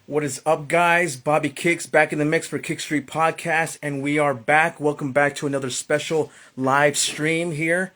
What is up, guys? Bobby Kicks back in the mix for Kickstory Podcast, and we are back. Welcome back to another special live stream here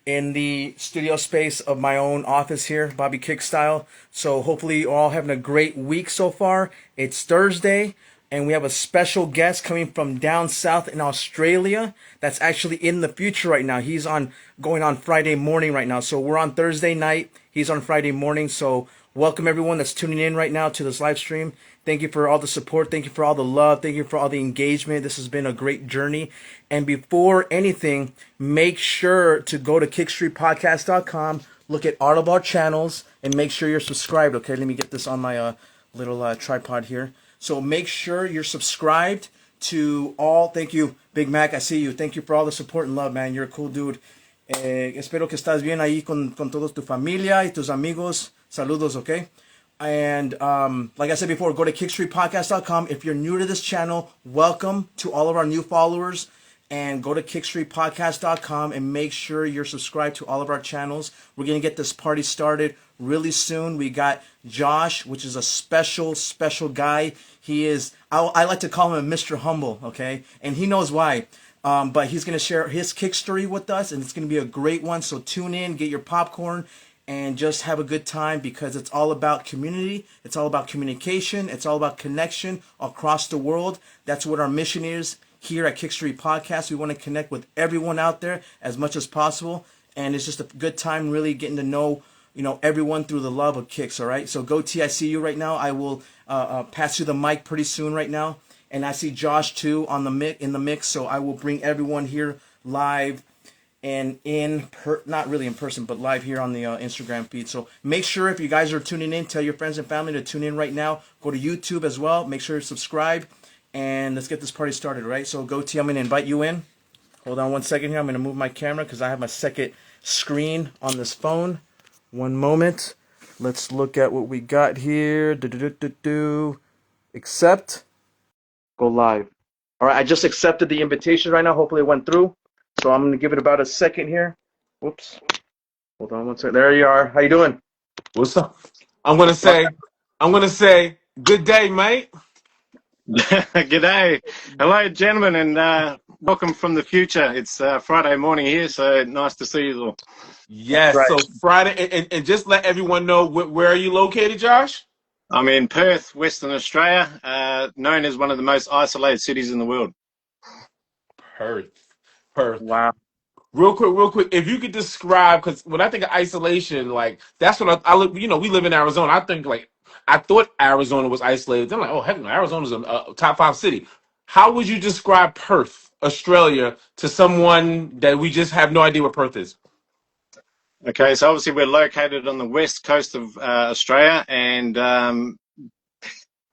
in the studio space of my own office here, Bobby Kick style. So hopefully you're all having a great week so far. It's Thursday, and we have a special guest coming from down south in Australia that's actually in the future right now. He's on going on Friday morning right now. So we're on Thursday night. He's on Friday morning. So welcome everyone that's tuning in right now to this live stream. Thank you for all the support. Thank you for all the love. Thank you for all the engagement. This has been a great journey. And before anything, make sure to go to kickstreetpodcast.com, look at all of our channels, and make sure you're subscribed. Okay, let me get this on my little tripod here. So make sure you're subscribed to all. Thank you, Big Mac. I see you. Thank you for all the support and love, man. You're a cool dude. Espero que estás bien ahí con todos tu familia y tus amigos. Saludos, okay? And like I said before, go to kickstreetpodcast.com. If you're new to this channel, welcome to all of our new followers. And go to kickstreetpodcast.com and make sure you're subscribed to all of our channels. We're going to get this party started really soon. We got Josh, which is a special guy. He is, I like to call him a Mr. Humble, okay? And he knows why. But he's going to share his kick story with us, and it's going to be a great one. So tune in, get your popcorn, and just have a good time, because it's all about community. It's all about communication. It's all about connection across the world. That's what our mission is here at Kickstory Podcast. We want to connect with everyone out there as much as possible. And it's just a good time really getting to know, everyone through the love of kicks, all right? So go T, I see you right now. I will pass you the mic pretty soon right now. And I see Josh too on in the mix. So I will bring everyone here live and not really in person, but live here on the Instagram feed. So make sure, if you guys are tuning in, tell your friends and family to tune in right now. Go to YouTube as well. Make sure to subscribe, and let's get this party started, right? So go T, I'm going to invite you in. Hold on one second here. I'm going to move my camera because I have my second screen on this phone. One moment. Let's look at what we got here. Accept. Go live. All right, I just accepted the invitation right now. Hopefully it went through. So I'm going to give it about a second here. Whoops. Hold on one second. There you are. How you doing? What's up? I'm gonna say, good day, mate. G'day. Hello, gentlemen, and welcome from the future. It's Friday morning here, so nice to see you all. Yes. Right. So Friday, and just let everyone know where are you located, Josh? I'm in Perth, Western Australia, known as one of the most isolated cities in the world. Perth. Wow. Real quick. If you could describe, because when I think of isolation, like that's what I live. We live in Arizona. I thought Arizona was isolated. I'm like, oh heck no, Arizona's a top 5 city. How would you describe Perth, Australia, to someone that we just have no idea what Perth is? Okay, so obviously we're located on the west coast of Australia, and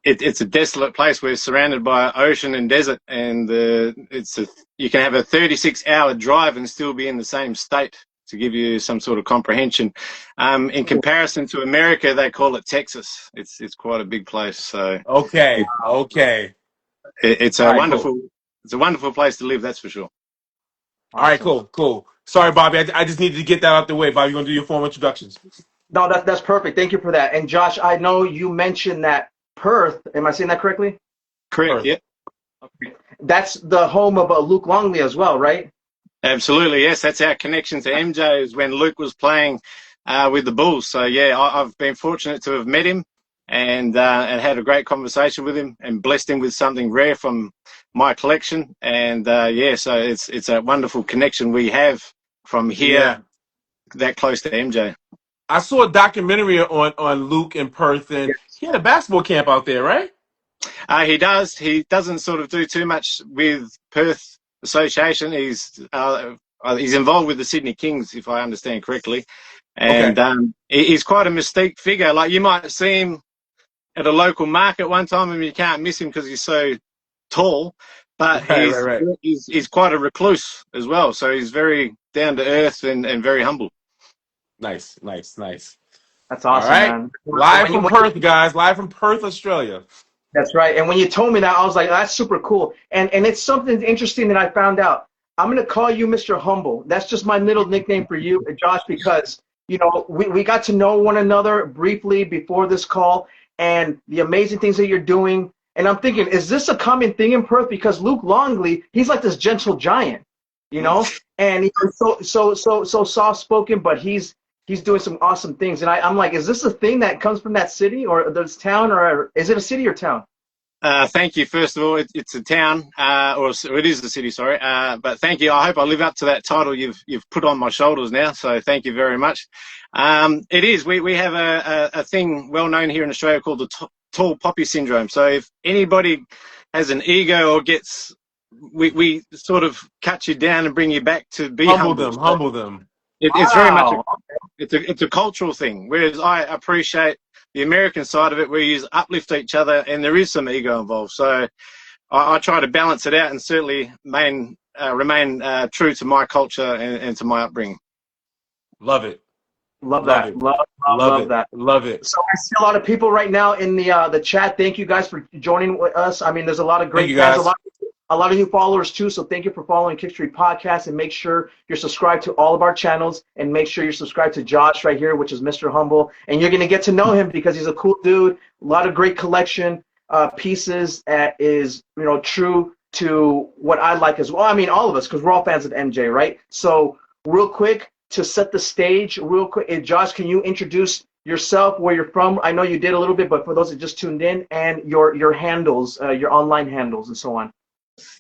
it's a desolate place. We're surrounded by ocean and desert, and you can have a 36-hour drive and still be in the same state, to give you some sort of comprehension. In comparison to America, they call it Texas. It's quite a big place. So Okay. it's All a right, wonderful cool. it's a wonderful place to live. That's for sure. All right, Awesome. cool. Sorry, Bobby. I just needed to get that out the way. Bobby, you gonna do your formal introductions? No, that's perfect. Thank you for that. And Josh, I know you mentioned that Perth, am I saying that correctly? Correct. Perth. Yeah. That's the home of Luke Longley as well, right? Absolutely. Yes. That's our connection to MJ, is when Luke was playing with the Bulls. So yeah, I've been fortunate to have met him and had a great conversation with him and blessed him with something rare from my collection. And yeah, so it's a wonderful connection we have from here, Yeah. that close to MJ. I saw a documentary on Luke in Perth, and he had a basketball camp out there, right? He does. He doesn't sort of do too much with Perth Association. He's involved with the Sydney Kings, if I understand correctly, Okay. and he's quite a mystique figure. Like, you might see him at a local market one time, and you can't miss him because he's so tall. But Right. he's quite a recluse as well. So he's very down to earth and very humble. Nice. That's All awesome, right. man. Live from Perth, guys. Live from Perth, Australia. That's right. And when you told me that, I was like, that's super cool. And it's something interesting that I found out. I'm going to call you Mr. Humble. That's just my middle nickname for you, Josh, because, we got to know one another briefly before this call. and the amazing things that you're doing. And I'm thinking, is this a common thing in Perth? Because Luke Longley, he's like this gentle giant, and he's so soft spoken, but he's doing some awesome things. And I'm like, is this a thing that comes from that city or this town, or is it a city or town? Thank you. First of all, it's a town, or it is a city, sorry. But thank you. I hope I live up to that title you've put on my shoulders now. So thank you very much. It is. We have a thing well known here in Australia called the tall poppy syndrome. So if anybody has an ego or gets, we sort of cut you down and bring you back to be humble. Humble them. It's very much it's a cultural thing. Whereas I appreciate the American side of it, where you uplift each other and there is some ego involved. So I try to balance it out and certainly remain true to my culture and to my upbringing. Love it. Love that. Love that. Love it. So I see a lot of people right now in the chat. Thank you guys for joining with us. I mean, there's a lot of great fans, a lot of new followers too. So thank you for following Kickstory Podcast, and make sure you're subscribed to all of our channels, and make sure you're subscribed to Josh right here, which is Mr. Humble, and you're gonna get to know him because he's a cool dude. A lot of great collection pieces that is true to what I like as well. I mean, all of us, because we're all fans of MJ, right? So real quick, to set the stage, real quick, Josh, can you introduce yourself, where you're from? I know you did a little bit, but for those that just tuned in, and your handles, your online handles, and so on.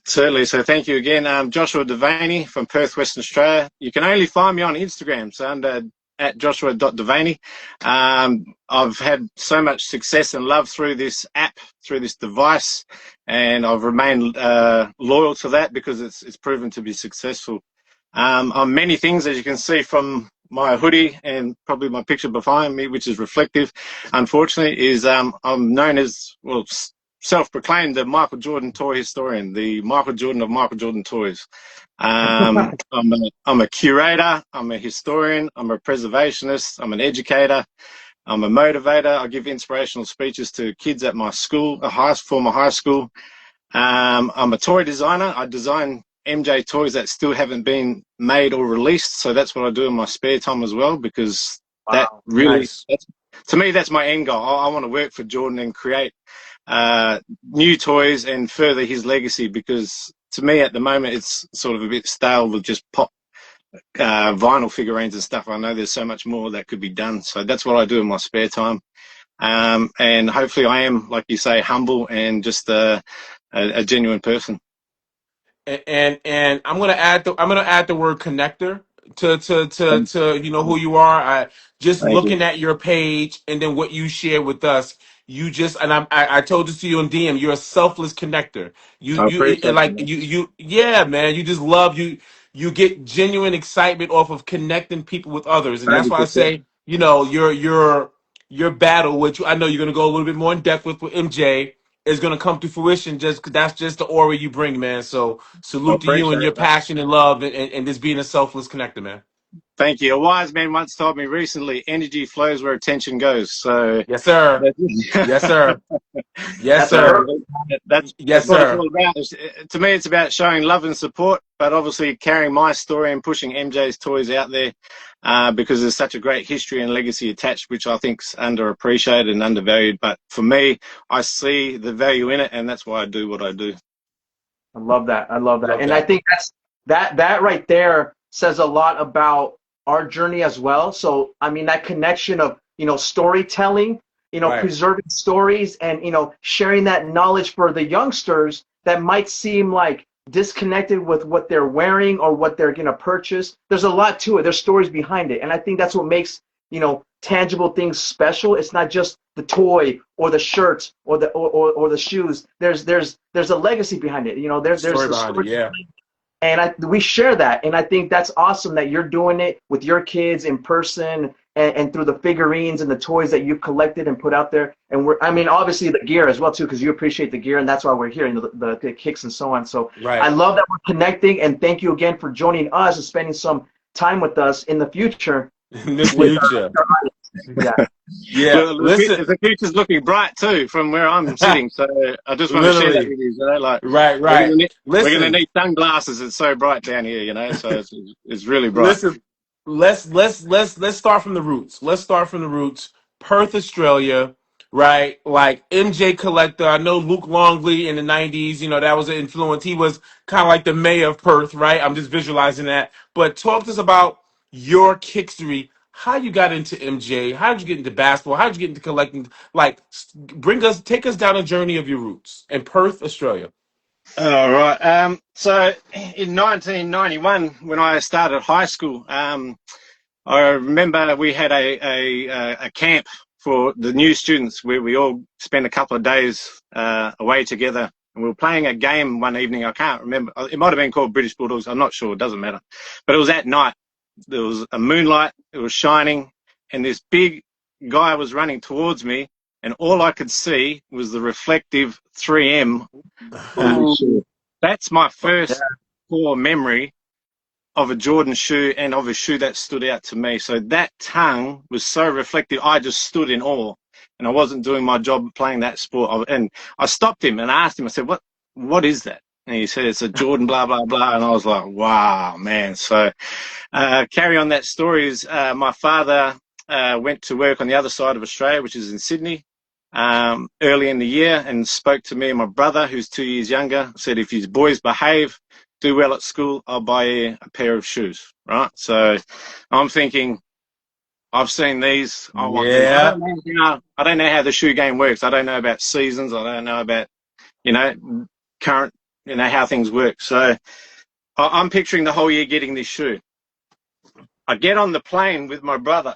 Certainly. So thank you again. I'm Joshua Devaney from Perth, Western Australia. You can only find me on Instagram, so under at joshua.devaney. I've had so much success and love through this app, through this device, and I've remained loyal to that because it's proven to be successful. I'm many things, as you can see from my hoodie and probably my picture behind me, which is reflective, unfortunately, is I'm known as, well, self-proclaimed the Michael Jordan toy historian, the Michael Jordan of Michael Jordan toys. I'm a curator, I'm a historian, I'm a preservationist, I'm an educator, I'm a motivator. I give inspirational speeches to kids at my school, former high school. I'm a toy designer. I design MJ toys that still haven't been made or released, so that's what I do in my spare time as well, because that really, to me, that's my end goal. I want to work for Jordan and create new toys and further his legacy, because to me at the moment it's sort of a bit stale with just pop vinyl figurines and stuff. I know there's so much more that could be done, so that's what I do in my spare time, and hopefully I am, like you say, humble and just a genuine person. And I'm gonna add the word connector to who you are. I just looking at your page and then what you share with us. You just, and I told this to you in DM. You're a selfless connector. Yeah, man. You just love you. You get genuine excitement off of connecting people with others, and that's why I say, your battle, which I know you're gonna go a little bit more in depth with MJ, is going to come to fruition, just 'cause that's just the aura you bring, man. So salute to you and your passion and love and just being a selfless connector, man. Thank you. A wise man once told me recently, energy flows where attention goes. So yes, sir. Yes, sir. Yes, sir. That's what it's all about. To me, it's about showing love and support, but obviously carrying my story and pushing MJ's toys out there, because there's such a great history and legacy attached, which I think's underappreciated and undervalued. But for me, I see the value in it, and that's why I do what I do. I love that. And I think that right there says a lot about our journey as well. So I mean, that connection of storytelling, preserving stories, and sharing that knowledge for the youngsters that might seem like disconnected with what they're wearing or what they're going to purchase. There's a lot to it. There's stories behind it, and I think that's what makes tangible things special. It's not just the toy or the shirts or the shoes. There's a legacy behind it. There's a story behind it. And we share that, and I think that's awesome that you're doing it with your kids in person and through the figurines and the toys that you've collected and put out there. And obviously the gear as well too, because you appreciate the gear, and that's why we're here, the kicks and so on. So I love that we're connecting, and thank you again for joining us and spending some time with us in the future. In the future. Yeah. Well, listen, the future's looking bright too from where I'm sitting, so I just want to share that with you. Right. We're gonna need sunglasses. It's so bright down here, so it's really bright. Listen, let's start from the roots. Perth, Australia. right? Like MJ collector. I know Luke Longley in the '90s. You know that was an influence. He was kind of like the mayor of Perth, right? I'm just visualizing that. But talk to us about your Kickstory. How you got into MJ? How did you get into basketball? How did you get into collecting? Like, take us down a journey of your roots in Perth, Australia. All right. So in 1991, when I started high school, I remember we had a camp for the new students where we all spent a couple of days away together. And we were playing a game one evening. I can't remember. It might have been called British Bulldogs. I'm not sure. It doesn't matter. But it was at night. There was a moonlight. It was shining. And this big guy was running towards me. And all I could see was the reflective 3M on his shoe. That's my first core memory of a Jordan shoe and of a shoe that stood out to me. So that tongue was so reflective. I just stood in awe, and I wasn't doing my job playing that sport. And I stopped him and asked him, I said, what is that? And he said, it's a Jordan, blah, blah, blah. And I was like, wow, man. So carry on that story is my father went to work on the other side of Australia, which is in Sydney, early in the year, and spoke to me and my brother, who's 2 years younger, said, if his boys behave, do well at school, I'll buy you a pair of shoes, right? So I'm thinking, I've seen these. I want them. I don't know how the shoe game works. I don't know about seasons. I don't know about, current, how things work. So I'm picturing the whole year getting this shoe. I get on the plane with my brother,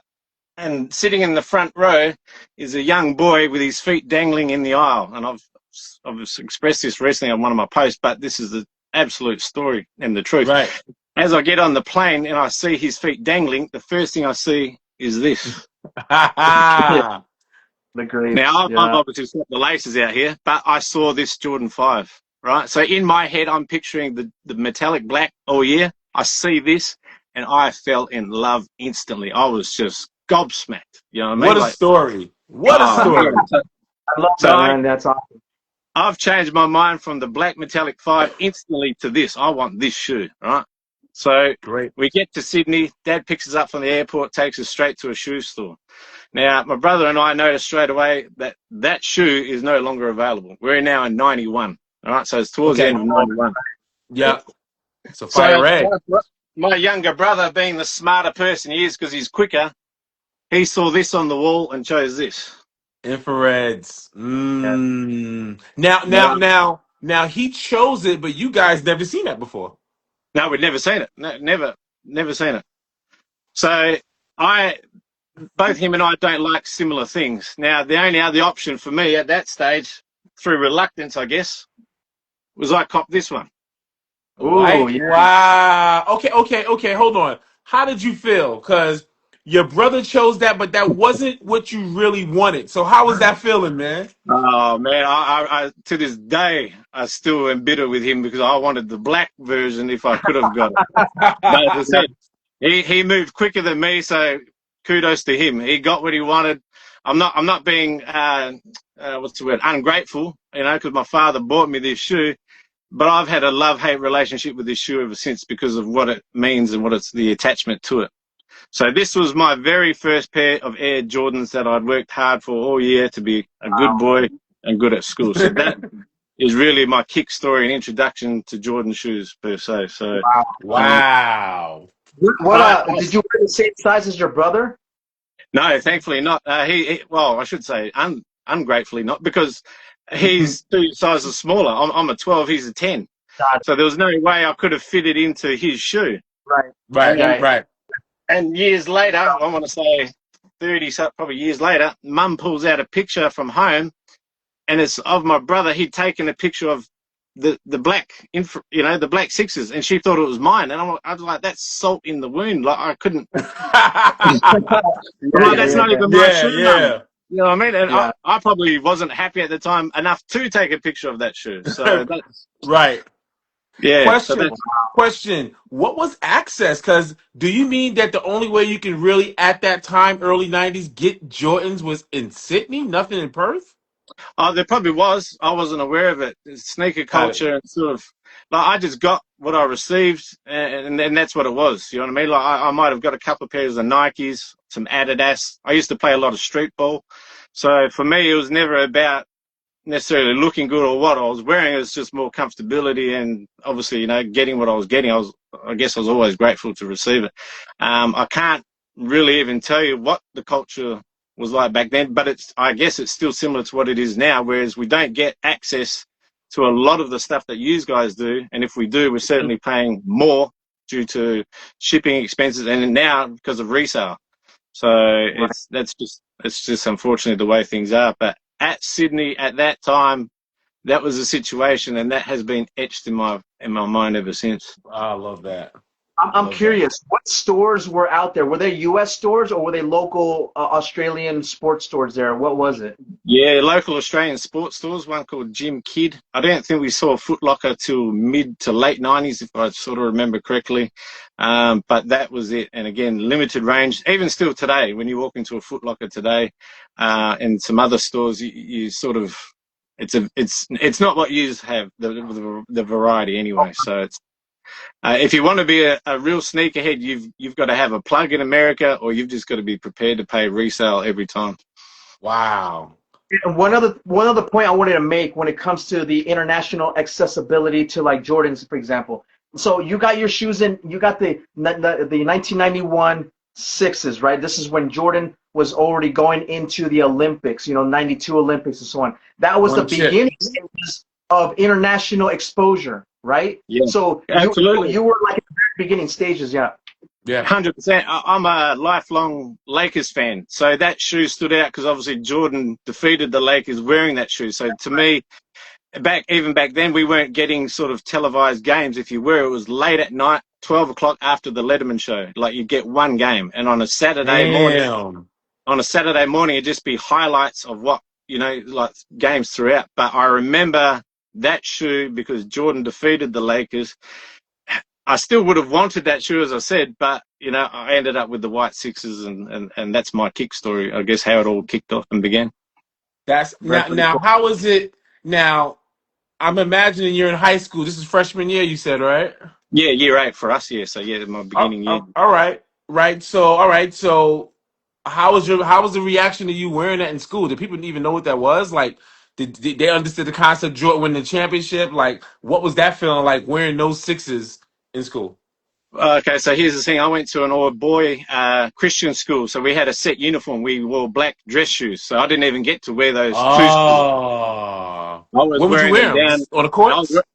and sitting in the front row is a young boy with his feet dangling in the aisle. And I've expressed this recently on one of my posts, but this is the absolute story and the truth. Right. As I get on the plane and I see his feet dangling, the first thing I see is this. The great. Now, I've obviously got the laces out here, but I saw this Jordan 5, right? So in my head, I'm picturing the metallic black all year. I see this, and I fell in love instantly. I was just gobsmacked. You know what I mean? What a story. What a story. I love that, man. That's awesome. I've changed my mind from the black metallic 5 instantly to this. I want this shoe, right? So Great. We get to Sydney. Dad picks us up from the airport, takes us straight to a shoe store. Now, my brother and I noticed straight away that that shoe is no longer available. We're now in 91, all right? So it's towards the end of 91. Yeah. So fire red. My younger brother, being the smarter person he is because he's quicker, he saw this on the wall and chose this. Infrareds. Now he chose it, but you guys never seen that before. No, we'd never seen it. No, never seen it. So both him and I don't like similar things. Now, the only other option for me at that stage, through reluctance, I guess, was I copped this one. Ooh, yeah. Wow. Okay. Hold on. How did you feel? Because your brother chose that, but that wasn't what you really wanted. So how was that feeling, man? Oh, man, I to this day, I still am bitter with him because I wanted the black version if I could have got it. But as I said, he moved quicker than me, so kudos to him. He got what he wanted. I'm not being ungrateful, because my father bought me this shoe, but I've had a love-hate relationship with this shoe ever since because of what it means and what it's the attachment to it. So this was my very first pair of Air Jordans that I'd worked hard for all year to be a good boy and good at school. So that is really my kick story and introduction to Jordan shoes per se. So wow. Did you wear the same size as your brother? No, thankfully not. I should say ungratefully not, because he's 2 sizes smaller. I'm a 12, he's a 10. So there was no way I could have fitted into his shoe. Right. And years later, I want to say 30, probably years later, Mum pulls out a picture from home, and it's of my brother. He'd taken a picture of the black, the black sixes, and she thought it was mine. And I was like, that's salt in the wound. Like, I couldn't. That's not even my shoe. Mum. You know what I mean? And I probably wasn't happy at the time enough to take a picture of that shoe. So that's right. Yeah. Question. What was access? Because do you mean that the only way you can really, at that time, early 90s, get Jordans was in Sydney? Nothing in Perth? Oh, there probably was. I wasn't aware of it. Sneaker Got it. culture and sort of like I just got what I received, and that's what it was. You know what I mean? Like I might have got a couple of pairs of Nikes, some Adidas. I used to play a lot of street ball, so for me, it was never about necessarily looking good or what I was wearing. It was just more comfortability and obviously, getting what I was getting. I guess I was always grateful to receive it. I can't really even tell you what the culture was like back then, but I guess it's still similar to what it is now, whereas we don't get access to a lot of the stuff that you guys do. And if we do, we're certainly paying more due to shipping expenses and now because of resale. So Right. it's just unfortunately the way things are. But at Sydney at that time, that was a situation, and that has been etched in my mind ever since. I love that. I I'm love that. curious, what stores were out there? Were they U.S. stores or were they local Australian sports stores there? What was it? Yeah, local Australian sports stores, one called Jim Kidd. I don't think we saw Foot Locker till mid to late 90s, if I sort of remember correctly. But that was it. And again, limited range. Even still today, when you walk into a Foot Locker today, and some other stores, you sort of, it's not what you have, the variety anyway. So it's, if you want to be a real sneakerhead, you've got to have a plug in America, or you've just got to be prepared to pay resale every time. Wow. And one other point I wanted to make when it comes to the international accessibility to like Jordans, for example. So you got your shoes in, you got the 1991 sixes, right? This is when Jordan was already going into the Olympics, 92 Olympics and so on. That was the One chip. beginning stages of international exposure, right? Yeah, So absolutely. you were like at the very beginning stages, yeah. Yeah. 100%. I'm a lifelong Lakers fan. So that shoe stood out because obviously Jordan defeated the Lakers wearing that shoe. So to me, even back then, we weren't getting sort of televised games. If you were, it was late at night, 12 o'clock after the Letterman show. Like you get one game. And on a Damn. Saturday morning, it'd just be highlights of what, like games throughout. But I remember that shoe because Jordan defeated the Lakers. I still would have wanted that shoe, as I said, but I ended up with the white sixes, and that's my kick story. I guess how it all kicked off and began. That's now. How is it now? I'm imagining you're in high school. This is freshman year, you said, right? Yeah, year 8 for us. Yeah, so yeah, my beginning year. All right, right. So, all right. So, how was the reaction to you wearing that in school? Did people even know what that was? Like, did they understood the concept Jordan winning the championship? Like, what was that feeling like wearing those sixes in school? Okay, so here's the thing. I went to an all-boy Christian school, so we had a set uniform. We wore black dress shoes, so I didn't even get to wear those two shoes. Oh, I was where would you wearing wear them them down. on the I was, courts?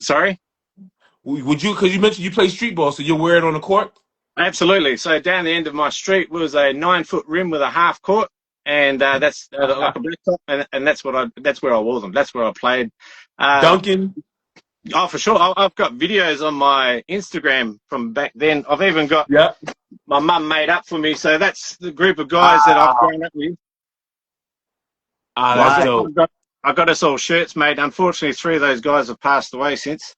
sorry? Would you? Because you mentioned you play street ball, so you'll wear it on the court. Absolutely. So down the end of my street was a 9-foot rim with a half court, and that's like a black top, and that's where I wore them. That's where I played. Duncan. Oh, for sure. I've got videos on my Instagram from back then. I've even got Yeah. my mum made up for me. So that's the group of guys that I've grown up with. Ah, I've that's Wow. dope. I got us all shirts made. Unfortunately, 3 of those guys have passed away since.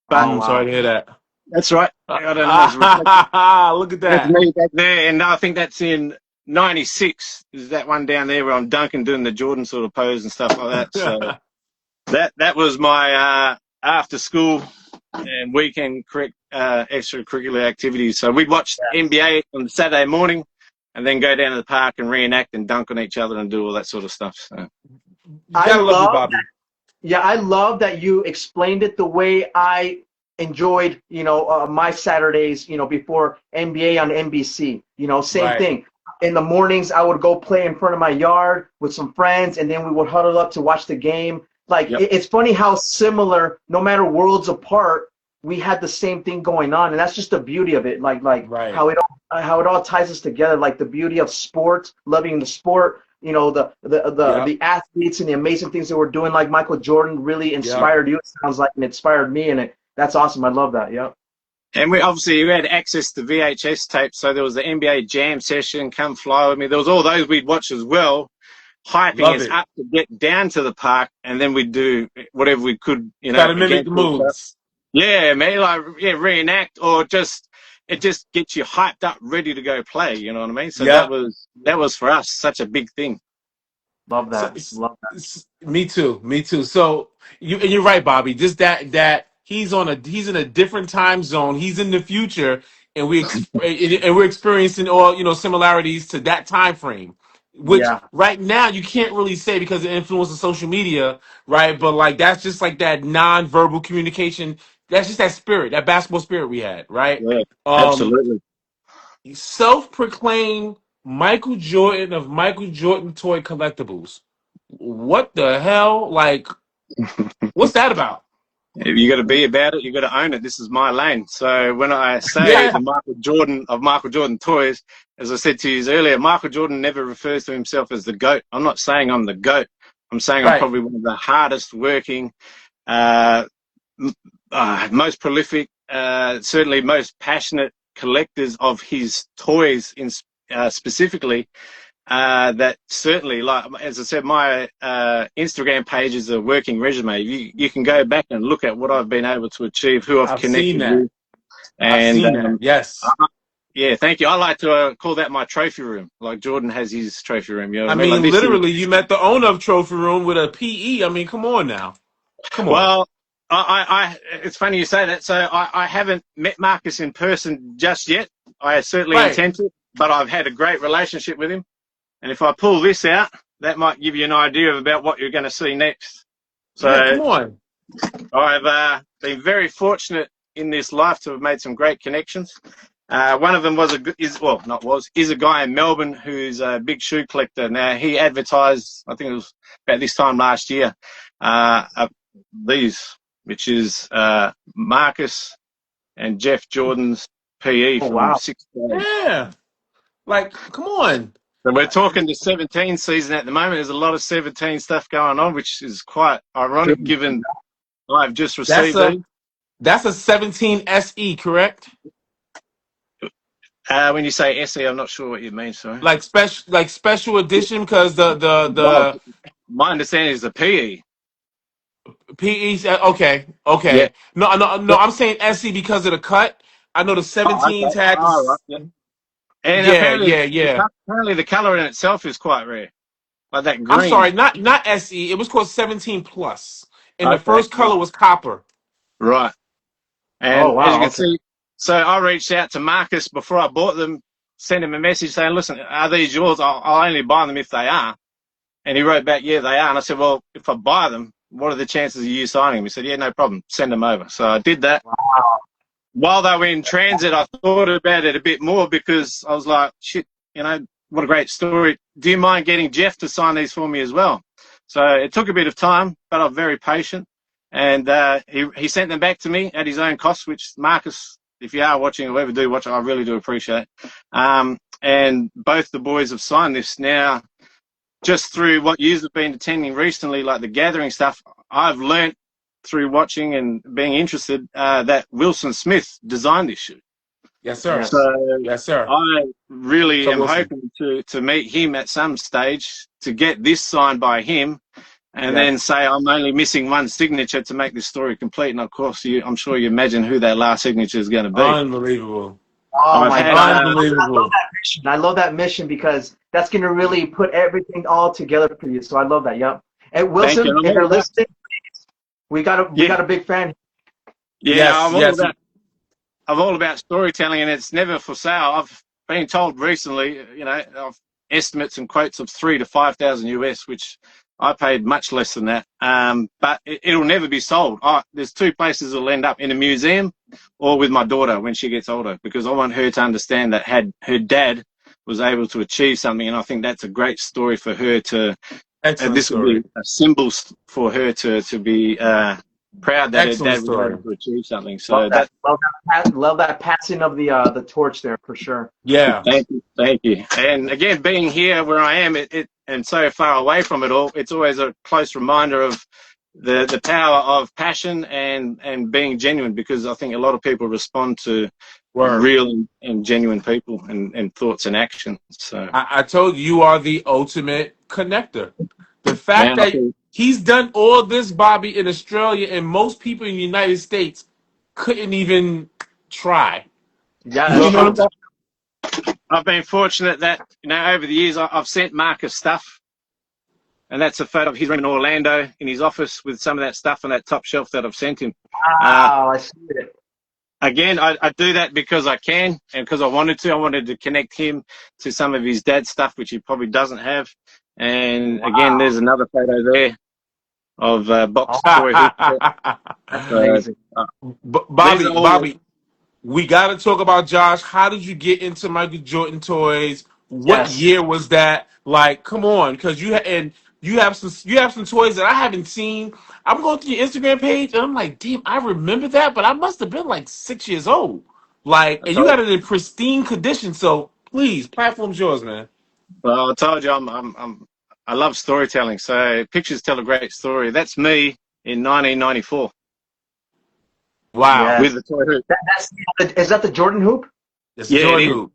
But Oh, Sorry wow. to hear that. that's right. I don't know. Look at That's that. me back there. And I think that's in 96. Is that one down there where I'm Duncan doing the Jordan sort of pose and stuff like that. So that was my after school and weekend extracurricular activities. So we'd watch NBA on Saturday morning and then go down to the park and reenact and dunk on each other and do all that sort of stuff. So. You I gotta love you, love Bobby. Yeah, I love that you explained it the way I enjoyed, my Saturdays, before NBA on NBC. Same Right. thing. In the mornings, I would go play in front of my yard with some friends, and then we would huddle up to watch the game. Like, Yep. it's funny how similar, no matter worlds apart, we had the same thing going on, and that's just the beauty of it. Like Right. how it all ties us together. Like the beauty of sport, loving the sport. The athletes and the amazing things that we're doing, like Michael Jordan, really inspired you. It sounds like, and inspired me, and that's awesome. I love that. Yeah. And we had access to VHS tapes, so there was the NBA Jam session, Come Fly With Me. There was all those we'd watch as well, hyping Love us it. up to get down to the park, and then we'd do whatever we could, Gotta mimic the against each other. moves. Yeah, man, reenact or it just gets you hyped up, ready to go play. You know what I mean? So Yeah. that was for us such a big thing. Love So, that. Love that. me too. Me too. So you're right, Bobby. Just that he's in a different time zone. He's in the future, and we're experiencing all similarities to that time frame. Which Yeah. right now you can't really say because of the influence of social media, right? But like that's just like that non-verbal communication. That's just that spirit, that basketball spirit we had, right? Yeah, Um, absolutely. Self-proclaimed Michael Jordan of Michael Jordan toy collectibles. What the hell? Like, what's that about? If you got to be about it, you got to own it. This is my lane. So when I say Yeah, the Michael Jordan of Michael Jordan toys, as I said to you earlier, Michael Jordan never refers to himself as the GOAT. I'm not saying I'm the GOAT. I'm saying I'm right. probably one of the hardest working, uh, most prolific, certainly most passionate collectors of his toys in specifically. That certainly, like as I said, my Instagram page is a working resume. You can go back and look at what I've been able to achieve, who I've I've seen connected that. with, I've and seen that. Yes. yeah, thank you. I like to call that my trophy room, like Jordan has his trophy room. You know what I I mean? Like mean, this is literally, you met the owner of Trophy Room with a PE. I mean, come on now. Come on. well. It's funny you say that. So I haven't met Marcus in person just yet. I certainly Right. intend to, but I've had a great relationship with him. And if I pull this out, that might give you an idea about what you're going to see next. Yeah, So come on. I've been very fortunate in this life to have made some great connections. One of them is a guy in Melbourne who's a big shoe collector. Now he advertised, I think it was about this time last year, these, which is Marcus and Jeff Jordan's PE Oh from wow. sixth grade. Yeah. Like, come on. So we're talking the 17 season at the moment. There's a lot of 17 stuff going on, which is quite ironic given I've just That's received a these. that's a 17 SE, correct? When you say SE, I'm not sure what you mean, sorry. Like special edition because Well, the my understanding is the PE. PE. Okay, Yeah. okay. No. I'm saying SE because of the cut. I know the Oh, 17s okay. had Oh, right. this. Yeah. And Yeah, yeah, yeah. apparently the color in itself is quite rare, like that I'm green. sorry, not SE. It was called 17 plus, and the Okay. first color was copper. Right. Oh And as you wow. can Okay. see, so I reached out to Marcus before I bought them, sent him a message saying, listen, are these yours? I'll only buy them if they are. And he wrote back, yeah, they are. And I said, well, if I buy them, what are the chances of you signing them? He said, yeah, no problem. Send them over. So I did that. While they were in transit, I thought about it a bit more because I was like, shit, what a great story. Do you mind getting Jeff to sign these for me as well? So it took a bit of time, but I'm very patient. And he sent them back to me at his own cost, which Marcus, if you are watching or whoever do watch, I really do appreciate. And both the boys have signed this now. Just through what you've been attending recently, like the gathering stuff, I've learnt through watching and being interested that Wilson Smith designed this shoe. Yes, sir. So Yes. Yes, sir. I really So am Wilson. hoping to meet him at some stage to get this signed by him and Yes. then say I'm only missing one signature to make this story complete. And of course, I'm sure you imagine who that last signature is going to be. Unbelievable. Oh I've my had God. I love Unbelievable. that mission. I love that mission because that's gonna really put everything all together for you. So I love that. Yep. And thank you. Wilson, I'm if all you're about, listening, we yeah, got a big fan. yeah. Yes, yes. I'm all about storytelling, and it's never for sale. I've been told recently, of estimates and quotes of 3,000 to 5,000 US, which I paid much less than that. But it'll never be sold. There's two places it'll end up: in a museum or with my daughter when she gets older, because I want her to understand that her dad was able to achieve something, and I think that's a great story for her to. Excellent This will be story. a symbol for her to be proud that her Excellent dad was story. able to achieve something. Love So that. Love that passing of the torch there for sure. Yeah. thank you. And again, being here where I am, and so far away from it all, it's always a close reminder of the power of passion and being genuine, because I think a lot of people respond to Word. real and genuine people and thoughts and actions. So, I told you are the ultimate connector. The fact man, I that think, he's done all this, Bobby, in Australia, and most people in the United States couldn't even try. Yeah, You that's well, know what I'm true. saying? I've been fortunate that over the years I've sent Marcus stuff. and that's a photo of his room in Orlando in his office with some of that stuff on that top shelf that I've sent him. Wow, I see it. Again, I do that because I can and because I wanted to. I wanted to connect him to some of his dad's stuff, which he probably doesn't have. And again, there's another photo there of box toy hoop. That's amazing. These are all Bobby, we got to talk about Josh. How did you get into Michael Jordan toys? What Yes. year was that? Like, come on, because you have some toys that I haven't seen. I'm going through your Instagram page and I'm like, damn, I remember that, but I must have been like 6 years old. Like, I and you told, got it in pristine condition. So please, platform's yours, man. well, I told you I love storytelling. So pictures tell a great story. That's me in 1994 Wow, Yes. with the toy hoop. Is that the Jordan hoop? it's Yeah, it Jordan is. hoop.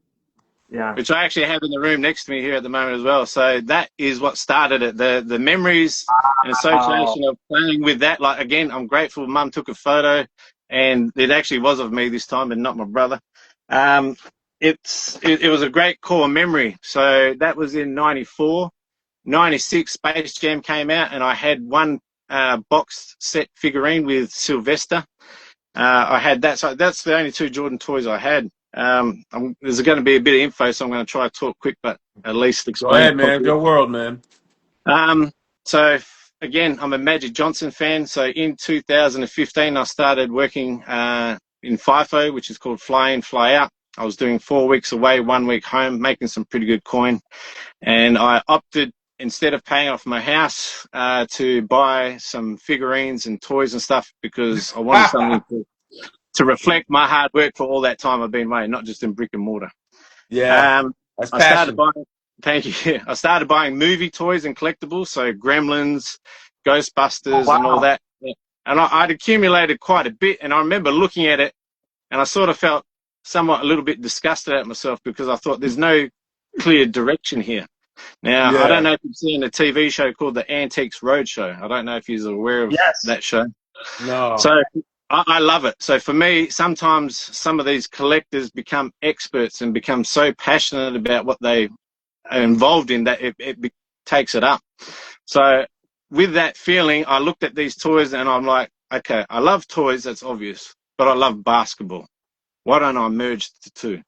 Yeah. Which I actually have in the room next to me here at the moment as well. So that is what started it. The memories and association of playing with that. Like, again, I'm grateful Mum took a photo, and it actually was of me this time and not my brother. It was a great core memory. So that was in 94. 96, Space Jam came out, and I had one box set figurine with Sylvester. I had that. So that's the only two Jordan toys I had. There's going to be a bit of info, so I'm going to try to talk quick, but at least Go explain ahead, it man. properly. Your world, man. So again, I'm a Magic Johnson fan. So in 2015, I started working in FIFO, which is called Fly In, Fly Out. I was doing 4 weeks away, 1 week home, making some pretty good coin. And I opted, instead of paying off my house, to buy some figurines and toys and stuff because I wanted something to reflect my hard work for all that time I've been away, not just in brick and mortar. Yeah, that's I started passion. buying. Thank you. I started buying movie toys and collectibles, so Gremlins, Ghostbusters, and all that. Yeah. And I'd accumulated quite a bit, and I remember looking at it, and I sort of felt somewhat a little bit disgusted at myself because I thought there's no clear direction here. Now, I don't know if you've seen a TV show called The Antiques Roadshow. I don't know if you're aware of that show. No. So I love it. So for me, sometimes some of these collectors become experts and become so passionate about what they are involved in that it takes it up. So with that feeling, I looked at these toys and I'm like, okay, I love toys, that's obvious, but I love basketball. Why don't I merge the two?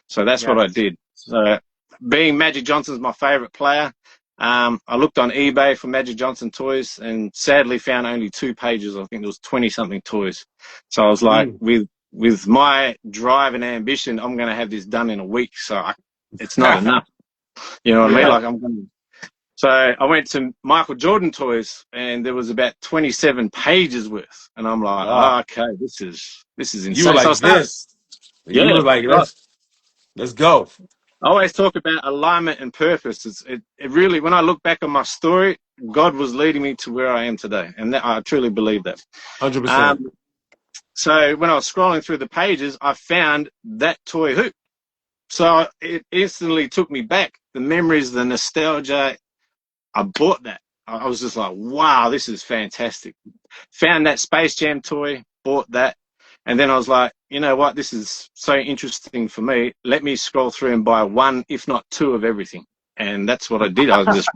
So that's what I did. So being Magic Johnson's my favorite player, I looked on eBay for Magic Johnson toys and sadly found only 2 pages. I think there was 20-something toys. So I was like, with my drive and ambition, I'm going to have this done in a week. So it's not enough. You know what I mean? Like So I went to Michael Jordan Toys, and there was about 27 pages worth, and I'm like, oh, okay, this is insane. You were like this. Yeah, You were like, let's go. I always talk about alignment and purpose. It really, when I look back on my story, God was leading me to where I am today, and I truly believe that. 100%. So when I was scrolling through the pages, I found that toy hoop. So it instantly took me back. The memories, the nostalgia. I bought that. I was just like, wow, this is fantastic. Found that Space Jam toy, bought that. And then I was like, you know what? This is so interesting for me. Let me scroll through and buy 1, if not 2 of everything. And that's what I did. I was just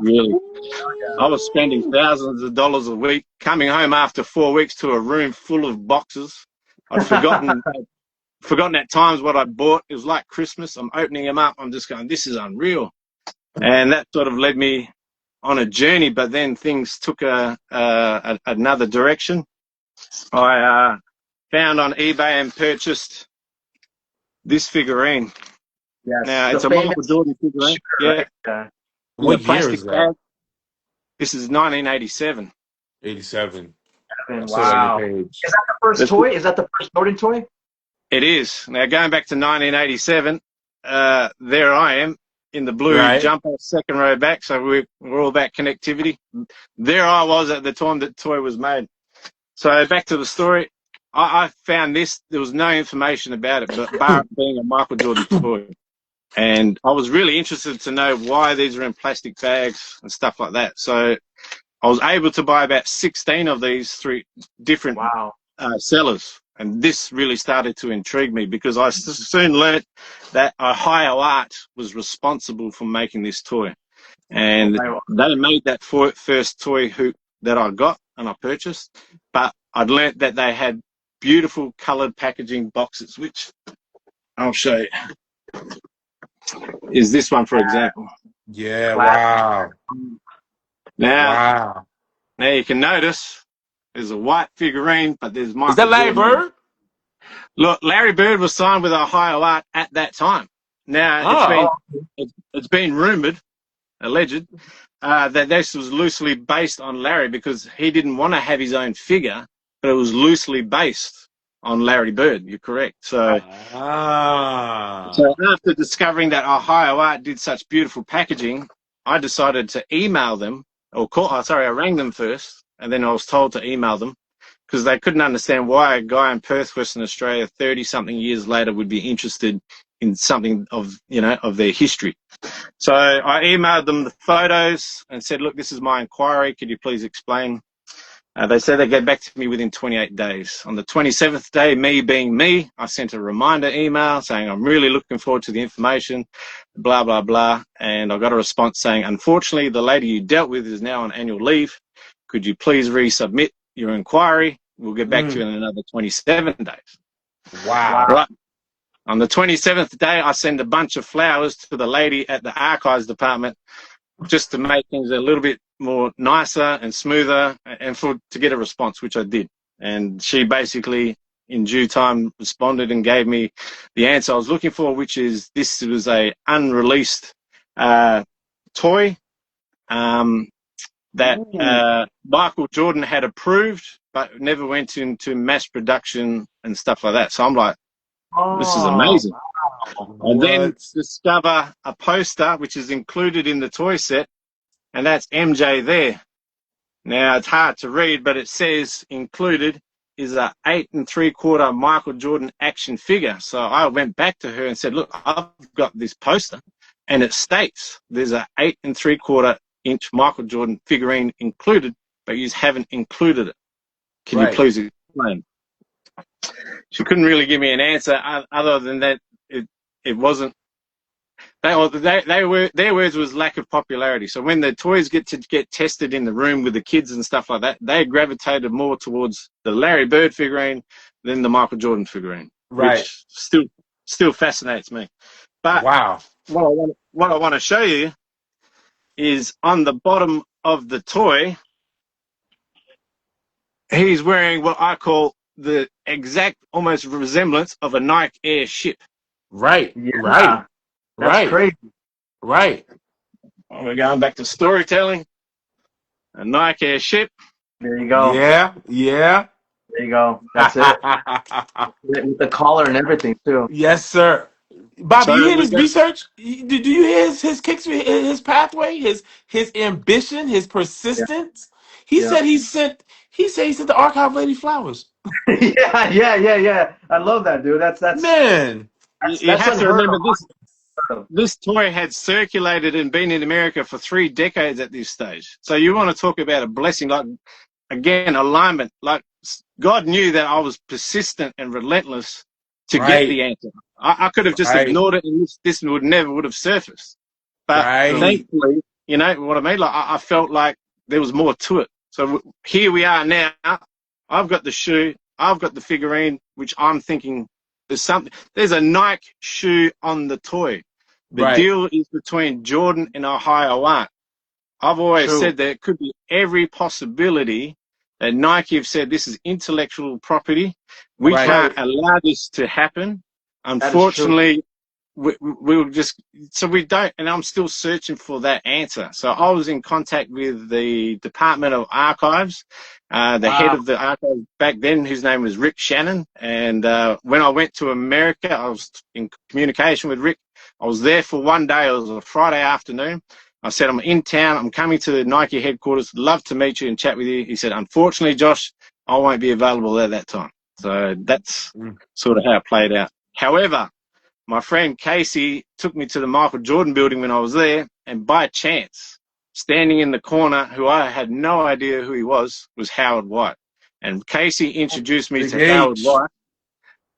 I was spending thousands of dollars a week, coming home after 4 weeks to a room full of boxes. I'd forgotten at times what I'd bought. It was like Christmas. I'm opening them up. I'm just going, this is unreal. And that sort of led me on a journey, but then things took another direction. I found on eBay and purchased this figurine. Yes. Now, it's a Michael Jordan figurine. Right? Yeah. What In a year is plastic that? bag. This is 1987. 87. Wow. Is that the first toy? Is that the first Jordan toy? It is. Now, going back to 1987, there I am in the blue jumper, second row back, so we're all about connectivity. There I was at the time that toy was made. So back to the story. I found this. There was no information about it, but bar it being a Michael Jordan toy. And I was really interested to know why these are in plastic bags and stuff like that. So I was able to buy about 16 of these through different sellers. And this really started to intrigue me because I soon learnt that a higher art was responsible for making this toy. And they made that first toy hoop that I got and I purchased, but I'd learnt that they had beautiful coloured packaging boxes, which I'll show you. Is this one, for example. Yeah, wow. Now, Wow. now you can notice there's a white figurine, but there's Michael Is that Larry Jordan. Bird? Look, Larry Bird was signed with Ohio Art at that time. Now, it's been rumoured, alleged, that this was loosely based on Larry because he didn't want to have his own figure, but it was loosely based on Larry Bird. You're correct. So after discovering that Ohio Art did such beautiful packaging, I decided to email them, I rang them first, and then I was told to email them because they couldn't understand why a guy in Perth, Western Australia, 30-something years later would be interested in something of their history. So I emailed them the photos and said, look, this is my inquiry. Could you please explain? They said they'd get back to me within 28 days. On the 27th day, me being me, I sent a reminder email saying I'm really looking forward to the information, blah, blah, blah. And I got a response saying, unfortunately, the lady you dealt with is now on annual leave. Could you please resubmit your inquiry? We'll get back to you in another 27 days. Wow. Right. On the 27th day, I send a bunch of flowers to the lady at the archives department just to make things a little bit more nicer and smoother and to get a response, which I did. And she basically, in due time, responded and gave me the answer I was looking for, which is this was a unreleased toy that Michael Jordan had approved, but never went into mass production and stuff like that. So I'm like, this is amazing. And then discover a poster which is included in the toy set, and that's MJ there. Now it's hard to read, but it says included is a 8 3/4 Michael Jordan action figure. So I went back to her and said, look, I've got this poster, and it states there's a 8 3/4 inch Michael Jordan figurine included, but you haven't included it. Can you please explain? She couldn't really give me an answer other than that it wasn't. Their words was lack of popularity. So when the toys get tested in the room with the kids and stuff like that, they gravitated more towards the Larry Bird figurine than the Michael Jordan figurine, which still fascinates me. But what I want to show you is on the bottom of the toy, he's wearing what I call the exact almost resemblance of a Nike Air ship. Right. Yeah. Right. That's crazy. Right. We're going back to storytelling. A Nike Air ship. There you go. Yeah. There you go. That's it. With the collar and everything too. Yes, sir. Bobby, So you hear his research? Do you hear his kicks, his pathway, his ambition, his persistence? He said he sent the archive lady flowers. Yeah. I love that, dude. That's man. You have to remember this toy had circulated and been in America for 3 decades at this stage. So you want to talk about a blessing, like, again, alignment. Like, God knew that I was persistent and relentless to get the answer. I could have just ignored it, and this would have surfaced. But thankfully, you know what I mean? Like, I felt like there was more to it. So here we are now. I've got the shoe. I've got the figurine, which I'm thinking there's a Nike shoe on the toy. The deal is between Jordan and Ohio Art. I've always said there could be every possibility that Nike have said this is intellectual property. We can't allow this to happen. Unfortunately, we'll just, so we don't, and I'm still searching for that answer. So I was in contact with the Department of Archives, the head of the archives back then, whose name was Rick Shannon. And when I went to America, I was in communication with Rick. I was there for one day. It was a Friday afternoon. I said, I'm in town. I'm coming to the Nike headquarters. Love to meet you and chat with you. He said, unfortunately, Josh, I won't be available at that time. So that's sort of how it played out. However, my friend Casey took me to the Michael Jordan building when I was there, and by chance, standing in the corner, who I had no idea who he was Howard White. And Casey introduced me to Howard White,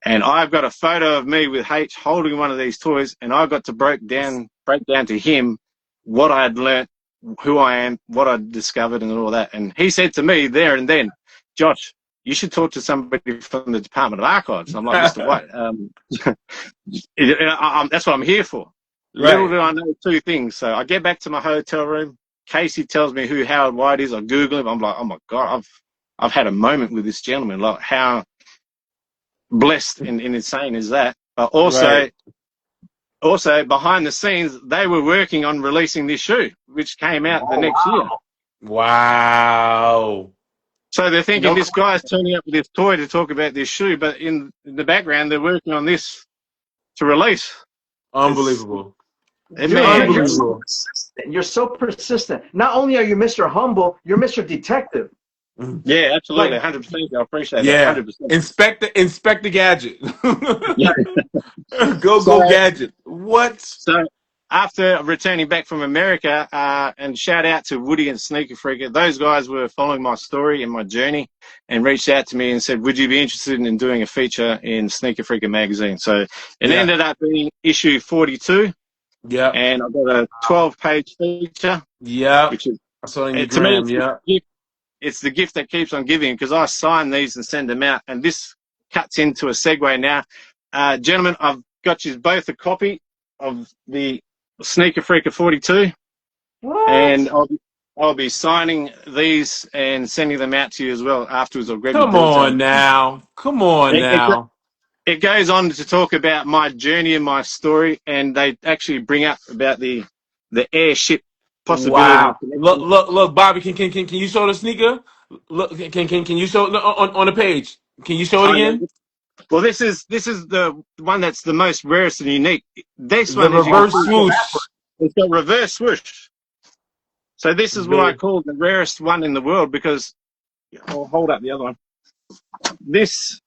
and I've got a photo of me with H holding one of these toys, and I got to break down to him what I had learnt who I am, what I discovered, and all that. And he said to me there and then, Josh, you should talk to somebody from the Department of Archives. And I'm like, Mr. White, that's what I'm here for. Little Right. do I know two things. So I get back to my hotel room. Casey tells me who Howard White is. I Google him. I'm like, oh my God, I've had a moment with this gentleman. Like, how blessed and insane is that? But also behind the scenes, they were working on releasing this shoe, which came out the next year. Wow. So they're thinking this guy's turning up with this toy to talk about this shoe, but in the background, they're working on this to release. Unbelievable. You're so persistent. You're so persistent. Not only are you Mr. Humble, you're Mr. Detective. Yeah, absolutely, 100%. I appreciate that. 100%. Inspect the gadget. Yeah. Go gadget. What? So after returning back from America, and shout out to Woody and Sneaker Freaker, those guys were following my story and my journey and reached out to me and said, would you be interested in doing a feature in Sneaker Freaker magazine? So it ended up being issue 42. Yeah. And I've got a 12-page feature. Yeah. Which is, I saw in your to me, gram, it's the gift that keeps on giving, because I sign these and send them out. And this cuts into a segue now. Gentlemen, I've got you both a copy of the Sneaker Freaker 42. What? And I'll be signing these and sending them out to you as well afterwards. Come on now. It goes on to talk about my journey and my story, and they actually bring up about the airship possibility. Wow. Look, Bobby, can you show the sneaker? Look, can you show on the page? Can you show it again? Well, this is the one that's the most rarest and unique. This one, reverse swoosh. It's got reverse swoosh. So this is what I call the rarest one in the world, because I'll hold up the other one. This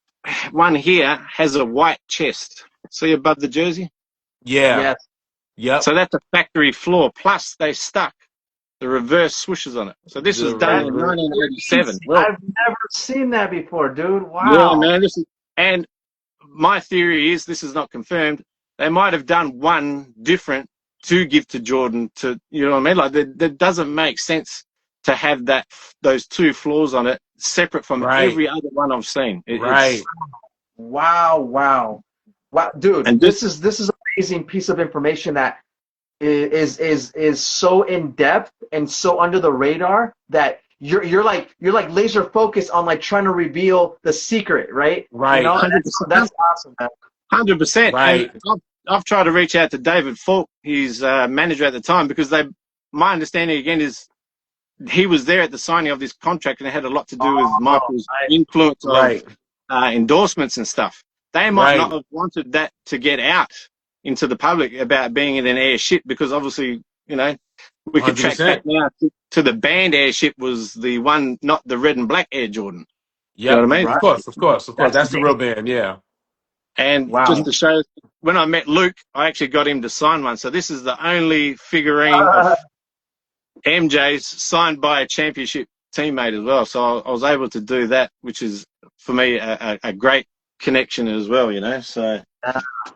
one here has a white chest. See above the jersey? Yeah. Yes. Yep. So that's a factory floor. Plus they stuck the reverse swooshes on it. So this was done in 1987. Well, I've never seen that before, dude. Wow. Yeah, man. And my theory is, this is not confirmed, they might have done one different to give to Jordan, to, you know what I mean? Like, that doesn't make sense to have those two floors on it separate from every other one I've seen. Wow, dude. And this is an amazing piece of information that is so in depth and so under the radar that you're like laser focused on like trying to reveal the secret, right? Right. You know? That's awesome, man. 100%. Right. And I've tried to reach out to David Falk, his manager at the time, because my understanding again is he was there at the signing of this contract, and it had a lot to do with Michael's influence of endorsements and stuff. They might not have wanted that to get out into the public about being in an airship, because obviously, you know, we could track back now to the banned airship was the one, not the red and black Air Jordan. Yeah, you know what I mean? Of course. That's the real band, yeah. And just to show, when I met Luke, I actually got him to sign one. So this is the only figurine of MJ's signed by a championship teammate as well. So I was able to do that, which is for me a great connection as well, you know. So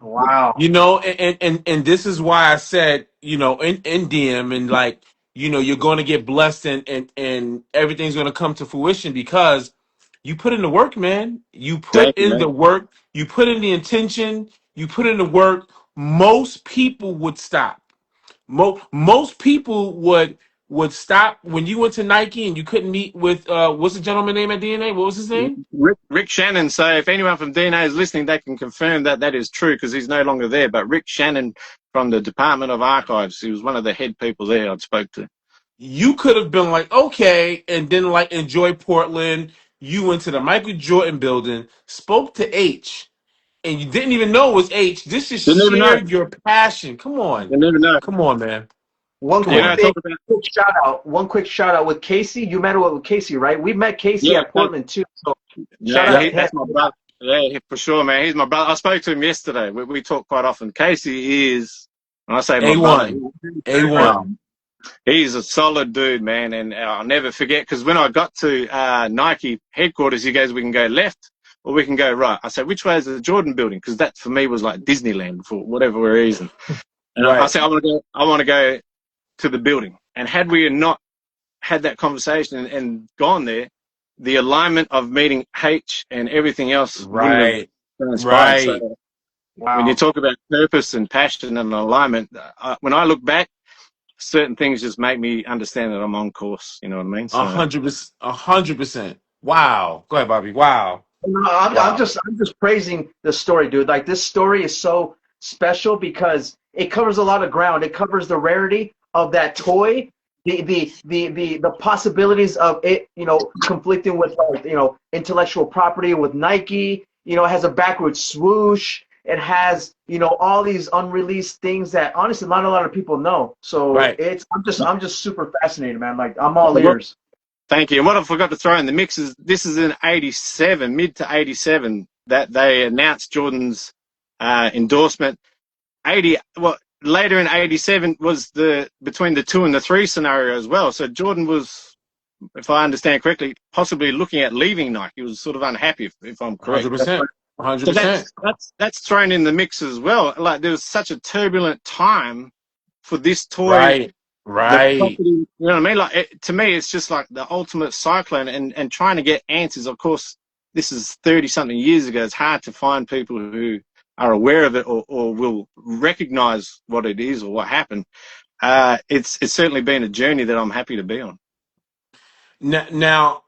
wow. You know, and this is why I said, you know, in DM, and like, you know, you're going to get blessed and everything's going to come to fruition, because you put in the work, man. You put in the work. You put in the intention. You put in the work. Most people would stop. Most people would stop when you went to Nike and you couldn't meet with what's the gentleman name at DNA? What was his name? Rick Shannon. So if anyone from DNA is listening, they can confirm that is true, because he's no longer there. But Rick Shannon from the Department of Archives, he was one of the head people there I spoke to. You could have been like, okay, and then like enjoy Portland. You went to the Michael Jordan building, spoke to H, and you didn't even know it was H. This is share your passion. Come on. You never know. Come on, man. One quick shout out with Casey. You met with Casey, right? We met Casey at Portland too. So shout out. That's my brother. Yeah, for sure, man. He's my brother. I spoke to him yesterday. We talk quite often. Casey is, when I say my brother, A1. He's a solid dude, man, and I'll never forget, because when I got to Nike headquarters, he goes, we can go left or we can go right. I said, which way is the Jordan building? Because that for me was like Disneyland for whatever reason. And I said, I want to go to the building. And had we not had that conversation and gone there, the alignment of meeting H and everything else wouldn't have Right. transpired. So Right. when you Wow. talk about purpose and passion and alignment, when I look back, certain things just make me understand that I'm on course. You know what I mean? So 100%. 100%. Wow. Go ahead, Bobby. Wow. No, I'm Wow. just praising the story, dude. Like this story is so special because it covers a lot of ground. It covers the rarity of that toy, the possibilities of it, conflicting with like, intellectual property with Nike. It has a backward swoosh. It has, all these unreleased things that honestly not a lot of people know. So Right. I'm just super fascinated, man. Like I'm all ears. thank you. And what I forgot to throw in the mix is this is in '87, mid to '87, that they announced Jordan's endorsement. Later in '87 was the between the 2 and the 3 scenario as well. So Jordan was, if I understand correctly, possibly looking at leaving Nike. He was sort of unhappy, if I'm correct. 100%. So 100%. that's thrown in the mix as well. Like there was such a turbulent time for this toy, Right. the Right. property. You know what I mean? Like to me, it's just like the ultimate cyclone, and trying to get answers. Of course, this is 30 something years ago. It's hard to find people who are aware of it or will recognize what it is or what happened. It's certainly been a journey that I'm happy to be on. Now,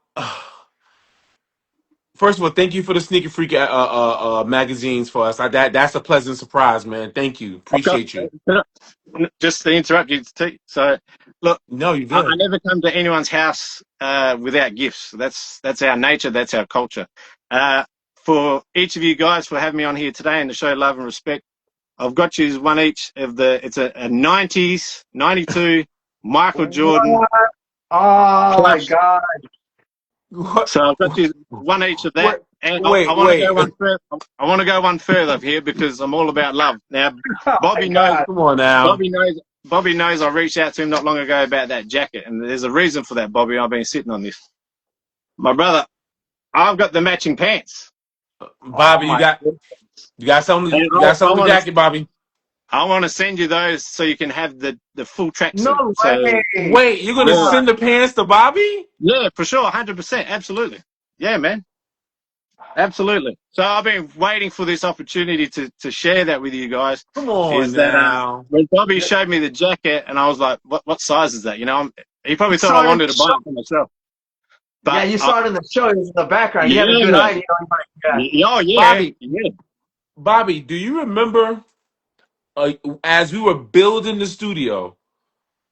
first of all, thank you for the Sneaker Freak magazines for us. That's a pleasant surprise, man. Thank you. I've got, Appreciate you. just to interrupt you, so look, No, you're I good. never come to anyone's house without gifts. That's our nature. That's our culture. For each of you guys for having me on here today and to show love and respect, I've got you one each of it's a '90s, '92 Michael Jordan What? Oh my plush. God. What? So I've got you one each of that. What? And I Wait, want to go wait. one further. I want to go one further here because I'm all about love. Now, Oh my Bobby knows. God. Come on now. Bobby knows. Bobby knows. I reached out to him not long ago about that jacket, and there's a reason for that, Bobby. I've been sitting on this. My brother, I've got the matching pants. Oh Bobby, you my got goodness. you got something And you got something in the jacket, Bobby. I want to send you those so you can have the full tracksuit. No So way. Wait, you're gonna yeah, send the pants to Bobby? yeah, for sure, 100%, absolutely. Yeah, man, absolutely. So I've been waiting for this opportunity to share that with you guys. Come on Is that now. when Bobby showed me the jacket and I was like, what size is that? He probably You thought I saw it in wanted the to buy show. it for myself. Yeah, But you saw it in the show. It was in the background. You had a yeah, good eye. man. Yeah. Oh yeah, Bobby, yeah. Bobby, do you remember as we were building the studio,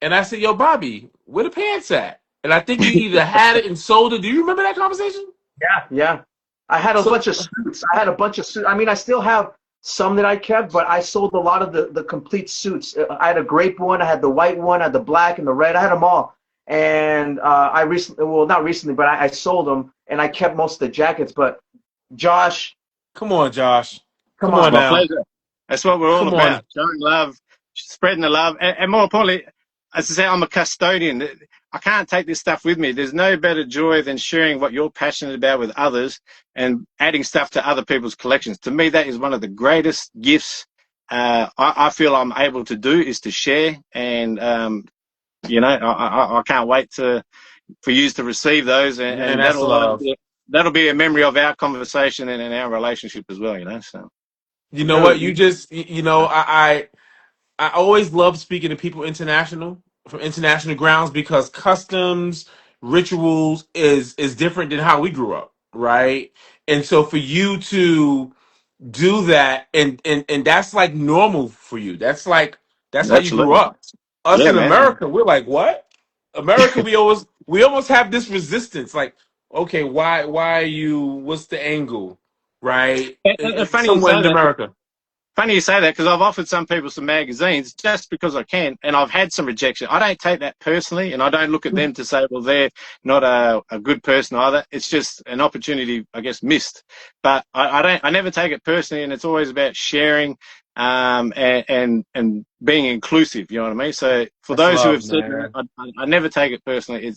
and I said, "Yo, Bobby, where the pants at?" And I think you either had it and sold it. Do you remember that conversation? Yeah. Yeah. I had a So, bunch of suits. I had a bunch of suits. I mean, I still have some that I kept, but I sold a lot of the complete suits. I had a grape one. I had the white one. I had the black and the red. I had them all. And I recently, well, not recently, but I sold them and I kept most of the jackets. But Josh, come on, Josh. come Come It's on on. my now. pleasure. That's what we're all Come on. about. Showing love, spreading the love. And more importantly, as I say, I'm a custodian. I can't take this stuff with me. There's no better joy than sharing what you're passionate about with others and adding stuff to other people's collections. To me, that is one of the greatest gifts I feel I'm able to do is to share. And, I can't wait for you to receive those. Man, And that's love. that'll be a memory of our conversation and our relationship as well, So. You know what? Dude, I always love speaking to people from international grounds because customs, rituals is different than how we grew up, right? And so for you to do that and that's like normal for you. That's how you grew Absolutely. up. Us Yeah, in man. America, we're like, what? America, we almost have this resistance, like, okay, why are you what's the angle? Right? Funny you Somewhere say in that. America. Funny you say that because I've offered some people some magazines just because I can, and I've had some rejection. I don't take that personally, and I don't look at them to say, well, they're not a good person either. It's just an opportunity, I guess, missed. But I never take it personally, and it's always about sharing, and being inclusive. You know what I mean? So for That's those who love, have said that, man. I never take it personally.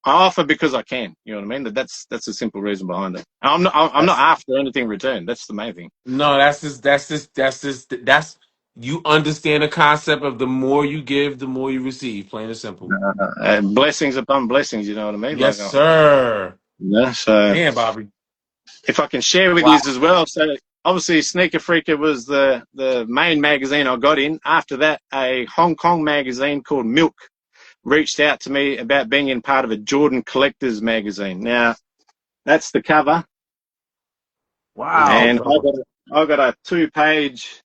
I offer because I can. You know what I mean? That's the simple reason behind it. I'm not That's after anything in return. That's the main thing. no, that's just you understand the concept of the more you give, the more you receive. Plain and simple. Blessings upon blessings, you know what I mean? Yes, sir. So Man, Bobby. if I can share with you Wow. as well. So obviously Sneaker Freaker was the main magazine I got in. After that, a Hong Kong magazine called Milk reached out to me about being in part of a Jordan Collectors magazine. Now, that's the cover. Wow. And I got a 2-page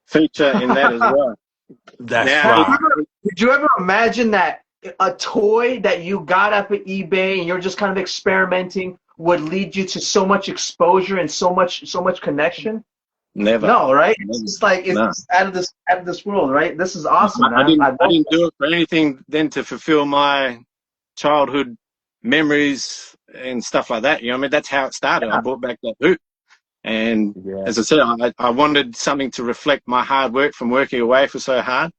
feature in that as well. That's Now, fly. Did you ever imagine that a toy that you got up at eBay and you're just kind of experimenting would lead you to so much exposure and so much connection? never. No, right? It's Never. just like No. it's out of this world, right? This is awesome, I man. didn't do it for anything than to fulfill my childhood memories and stuff like that. You know what I mean? That's how it started. I brought back that hoop. And Yeah. as I said, I wanted something to reflect my hard work from working away for so hard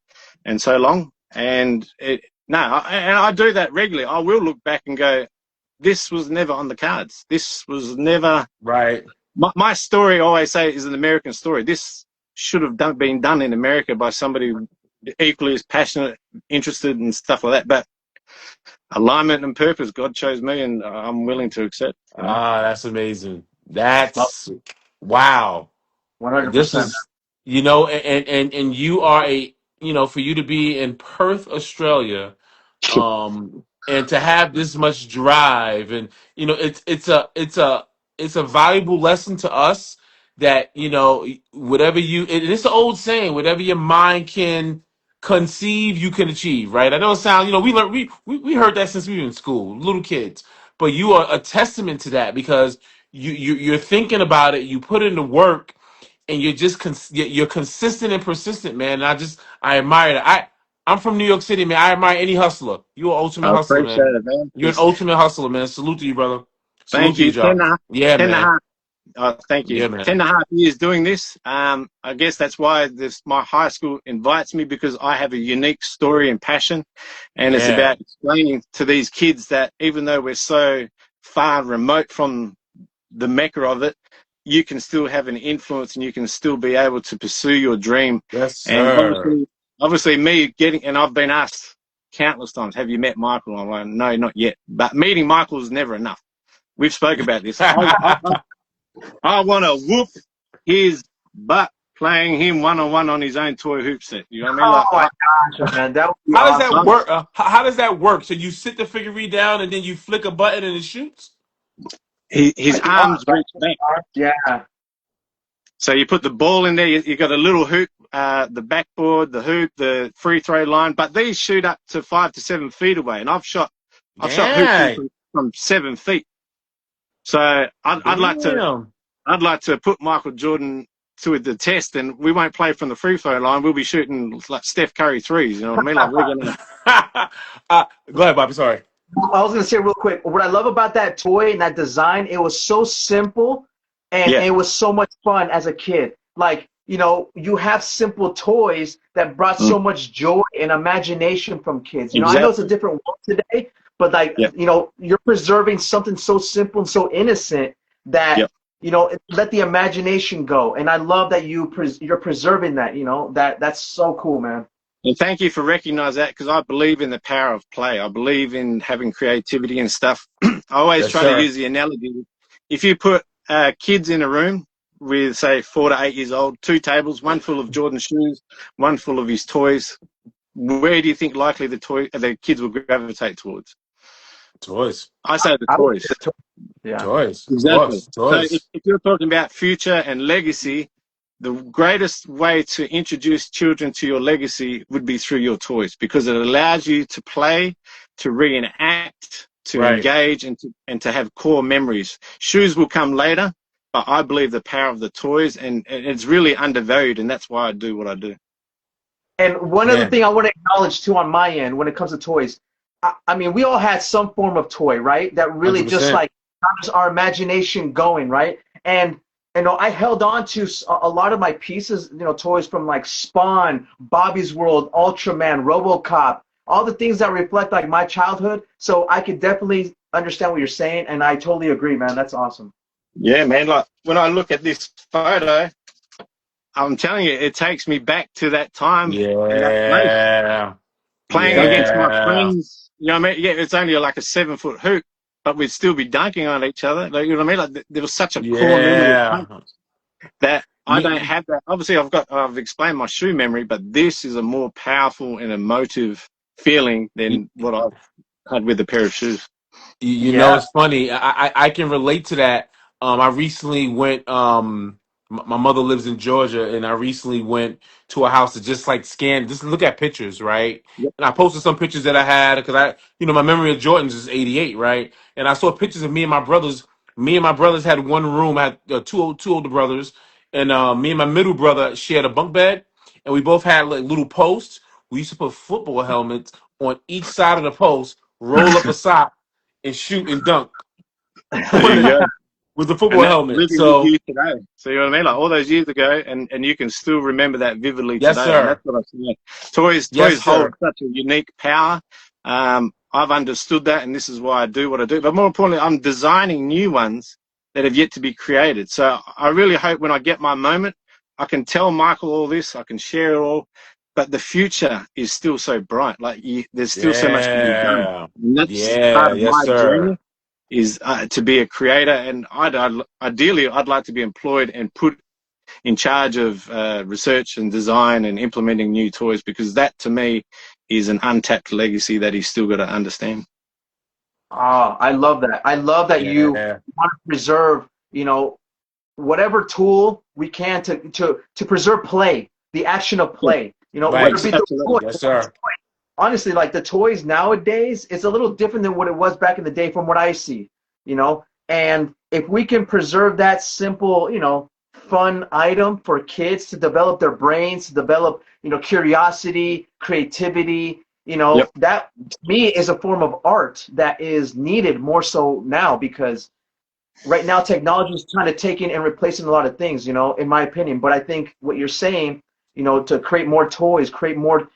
and so long. And I do that regularly. I will look back and go, this was never on the cards. This was never Right. my story. I always say is an American story. This should have been done in America by somebody equally as passionate, interested, and stuff like that. But alignment and purpose, God chose me, and I'm willing to accept. You know? Ah, that's amazing. That's wow. This 100%. is, and you are for you to be in Perth, Australia, and to have this much drive, and it's a valuable lesson to us that whatever it's an old saying, whatever your mind can conceive, you can achieve, right? I know it sounds, we learned we heard that since we were in school, little kids, but you are a testament to that because you're thinking about it, you put in the work, and you're just you're consistent and persistent, man. And I admire that. I'm from New York City, man. I admire any hustler. You're an ultimate I hustler, appreciate man. it, man. You're an ultimate hustler, man. Salute to you, brother. Salute Thank to you, you. Joe. Yeah, 10 and a man. half. Thank you. Yeah, man. 10.5 years doing this. I guess that's why my high school invites me, because I have a unique story and passion. And it's Yeah. about explaining to these kids that even though we're so far remote from the mecca of it, you can still have an influence and you can still be able to pursue your dream. Yes, And sir. obviously and I've been asked countless times, have you met Michael? I'm like, no, not yet. But meeting Michael is never enough. We've spoke about this. I want to whoop his butt playing him one-on-one on his own toy hoop set. You know what I mean? Oh my gosh, man, that would be How does that awesome. work? How does that work? So you sit the figurine down and then you flick a button and it shoots? His arms reach back. Yeah. So you put the ball in there. You got a little hoop, the backboard, the hoop, the free throw line. But these shoot up to 5 to 7 feet away, and I've shot hoops from 7 feet. So I'd like to put Michael Jordan to the test, and we won't play from the free throw line. We'll be shooting like Steph Curry threes. You know what I mean? Like we're gonna. Go ahead, Bobby. Sorry. I was gonna say real quick, what I love about that toy and that design, it was so simple and it was so much fun as a kid. Like, you have simple toys that brought so much joy and imagination from kids. I know it's a different world today, but you're preserving something so simple and so innocent that let the imagination go. And I love that you're preserving that. That's so cool, man. And thank you for recognizing that, because I believe in the power of play. I believe in having creativity and stuff. I always try to use the analogy. If you put kids in a room with, say, 4 to 8 years old, 2 tables, one full of Jordan shoes, one full of his toys, where do you think likely the kids will gravitate towards? Toys. I say the toys. Yeah. Toys. Exactly. Toys. So if you're talking about future and legacy, the greatest way to introduce children to your legacy would be through your toys, because it allows you to play, to reenact, to engage, and to have core memories. Shoes will come later, but I believe the power of the toys, and it's really undervalued, and that's why I do what I do. And one other thing I want to acknowledge too on my end when it comes to toys, I mean, we all had some form of toy, right? That really 100%. just like got our imagination going, right? And I held on to a lot of my pieces, toys from like Spawn, Bobby's World, Ultraman, RoboCop, all the things that reflect like my childhood. So I could definitely understand what you're saying, and I totally agree, man. That's awesome. Yeah, man. Like when I look at this photo, I'm telling you, it takes me back to that time and that place, Yeah. playing against my Yeah. friends. You know what I mean? Yeah, it's only like a 7-foot hoop, but we'd still be dunking on each other. Like, you know what I mean? Like there was such a core memory of Yeah. that I don't Me, have that. Obviously, I've explained my shoe memory, but this is a more powerful and emotive feeling than what I've had with a pair of shoes. you know, Yeah. it's funny. I can relate to that. I recently went. My mother lives in Georgia, and I recently went to a house to just like scan, just look at pictures, right? Yep. And I posted some pictures that I had because my memory of Jordans is 88, right? And I saw pictures of me and my brothers. Me and my brothers had one room. I had two older brothers, and me and my middle brother shared a bunk bed, and we both had like little posts. We used to put football helmets on each side of the post, roll up a sock and shoot and dunk There on you it go. with the And football that's helmet. living with So you today. So you know what I mean? Like all those years ago, and you can still remember that vividly yes, today. And that's sir. what I say. Toys Yes, hold sir. such a unique power. I've understood that, and this is why I do what I do. But more importantly, I'm designing new ones that have yet to be created. So I really hope when I get my moment, I can tell Michael all this. I can share it all. But the future is still so bright. Like there's still so much to be done, Yeah. and that's Yeah. part of Yes, my sir. journey is to be a creator, and ideally I'd like to be employed and put in charge of research and design and implementing new toys, because that to me is an untapped legacy that he's still got to understand. Oh, I love that. I love that you Yeah. want to preserve, whatever tool we can to preserve play, the action of Yeah, play. Whether it Right. be the absolutely. toy. Yes, sir. Honestly, like the toys nowadays, it's a little different than what it was back in the day from what I see, And if we can preserve that simple, fun item for kids to develop their brains, to develop, curiosity, creativity, Yep. that to me is a form of art that is needed more so now because right now technology is kind of taking and replacing a lot of things, in my opinion. But I think what you're saying, to create more toys, create more,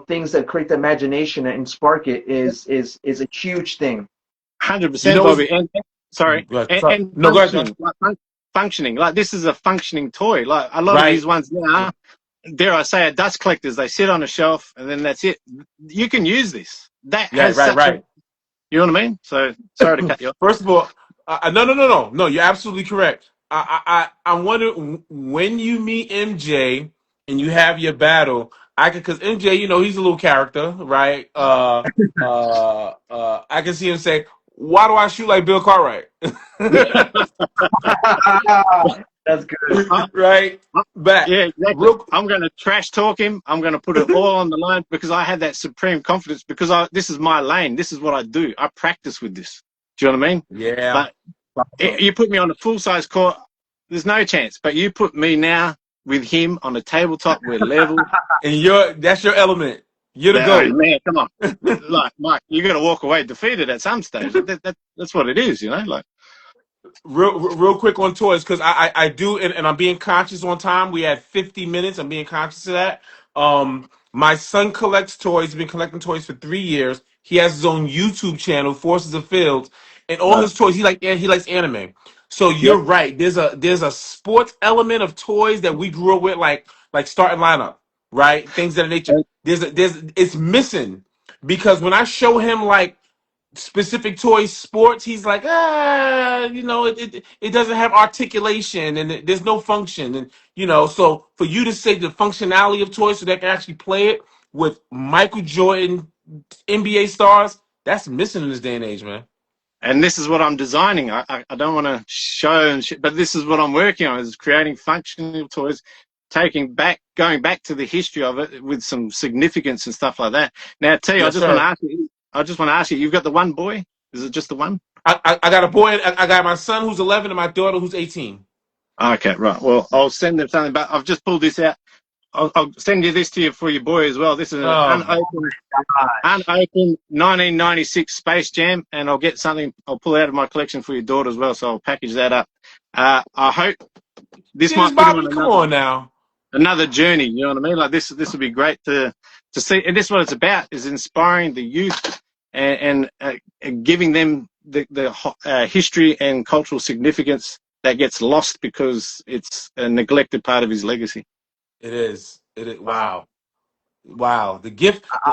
things that create the imagination and spark it is a huge thing. You 100%, know what's Bobby. And sorry, and no, go ahead, Josh. functioning, like functioning. Like this is a functioning toy. Like a lot of Right. these ones now, dare I say, are dust collectors. They sit on a shelf and then that's it. You can use this. That Yeah, has right, such a, right. you know what I mean? So sorry to cut you off. First of all, no. You're absolutely correct. I wonder when you meet MJ and you have your battle. I can because MJ, he's a little character, right? I can see him say, "Why do I shoot like Bill Cartwright?" That's good. Right back, Yeah, exactly. real. I'm going to trash talk him. I'm going to put it all on the line because I have that supreme confidence because this is my lane. This is what I do. I practice with this. Do you know what I mean? Yeah, But you put me on a full size court, there's no chance. But you put me now with him on a tabletop, we're level. and that's your element. You're the Oh, goat. man, come on. Like, Mike, you got to walk away defeated at some stage. That's what it is, Like, Real quick on toys because I do and I'm being conscious on time. We had 50 minutes. I'm being conscious of that. My son collects toys. He's been collecting toys for 3 years. He has his own YouTube channel, Forces of Fields, and all right. his toys. He likes anime. So Yep. you're right. There's a sports element of toys that we grew up with, like starting lineup, right? Things of that nature. There's it's missing because when I show him like specific toy sports, he's like, it doesn't have articulation and there's no function. And, so for you to say the functionality of toys so they can actually play it with Michael Jordan, NBA stars, that's missing in this day and age, man. And this is what I'm designing. I don't want to show and shit, but this is what I'm working on: is creating functional toys, going back to the history of it with some significance and stuff like that. Now, T, I Yes, just want to sir. ask you. I just want to ask you. You've got the one boy. Is it just the one? I got a boy, I got my son who's 11 and my daughter who's 18. Okay, right. Well, I'll send them something. But I've just pulled this out. I'll send you this to you for your boy as well. This is an Um, unopened 1996 Space Jam, and I'll get something. I'll pull out of my collection for your daughter as well. So I'll package that up. I hope this Cheers, might put him Bobby. on Come on now. another journey. You know what I mean? Like this would be great to see. And this is what it's about: is inspiring the youth and giving them the history and cultural significance that gets lost because it's a neglected part of his legacy. It is. It is. Wow. Wow. Wow. The gift. I,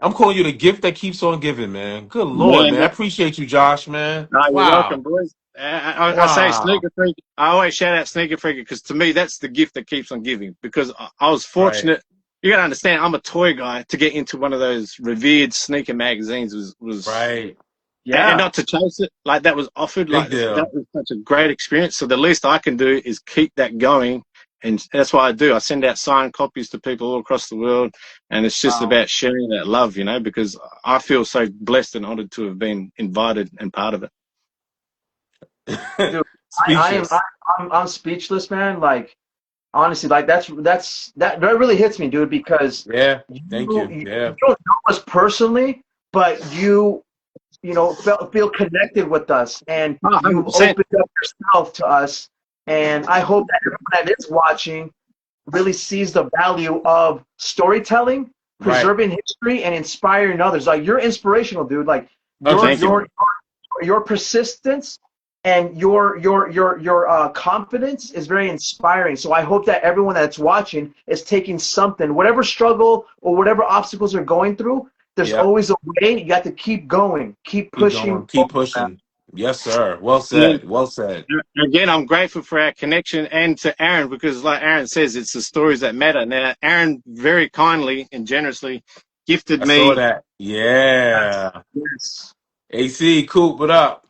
I'm calling you the gift that keeps on giving, man. Good Lord, Yeah, man. I appreciate you, Josh, man. no, you're welcome, Wow. boys. I say Wow. Sneaker Freak. I always shout out Sneaker Freak because to me that's the gift that keeps on giving. Because I was Right. fortunate. You got to understand, I'm a toy guy. To get into one of those revered sneaker magazines was Right. and yeah. not to chase it like that was offered. Big Like that deal. was such a great experience. So the least I can do is keep that going, and that's what I do. I send out signed copies to people all across the world, and it's just Wow. about sharing that love, because I feel so blessed and honored to have been invited and part of it. Dude, I am Speechless. I'm speechless, man. Like honestly, like that really hits me, dude, because Yeah. Thank you you. you Yeah. don't know us personally, but feel connected with us, and Oh, you've 100%. opened up yourself to us. And I hope that everyone that is watching really sees the value of storytelling, Right. preserving history, and inspiring others. Like you're inspirational, dude. Like your Thank you, 100%. man. your your persistence and your confidence is very inspiring. So I hope that everyone that's watching is taking something, whatever struggle or whatever obstacles they're going through. There's Yep. always a way. You got to keep going, keep Keep pushing going. Keep forward, man. pushing. Yes, sir. Well And said. Well said. again, I'm grateful for our connection and to Aaron because, like Aaron says, it's the stories that matter. Now, Aaron very kindly and generously gifted I saw me. that. Yeah. Yes, AC, Coop, what up?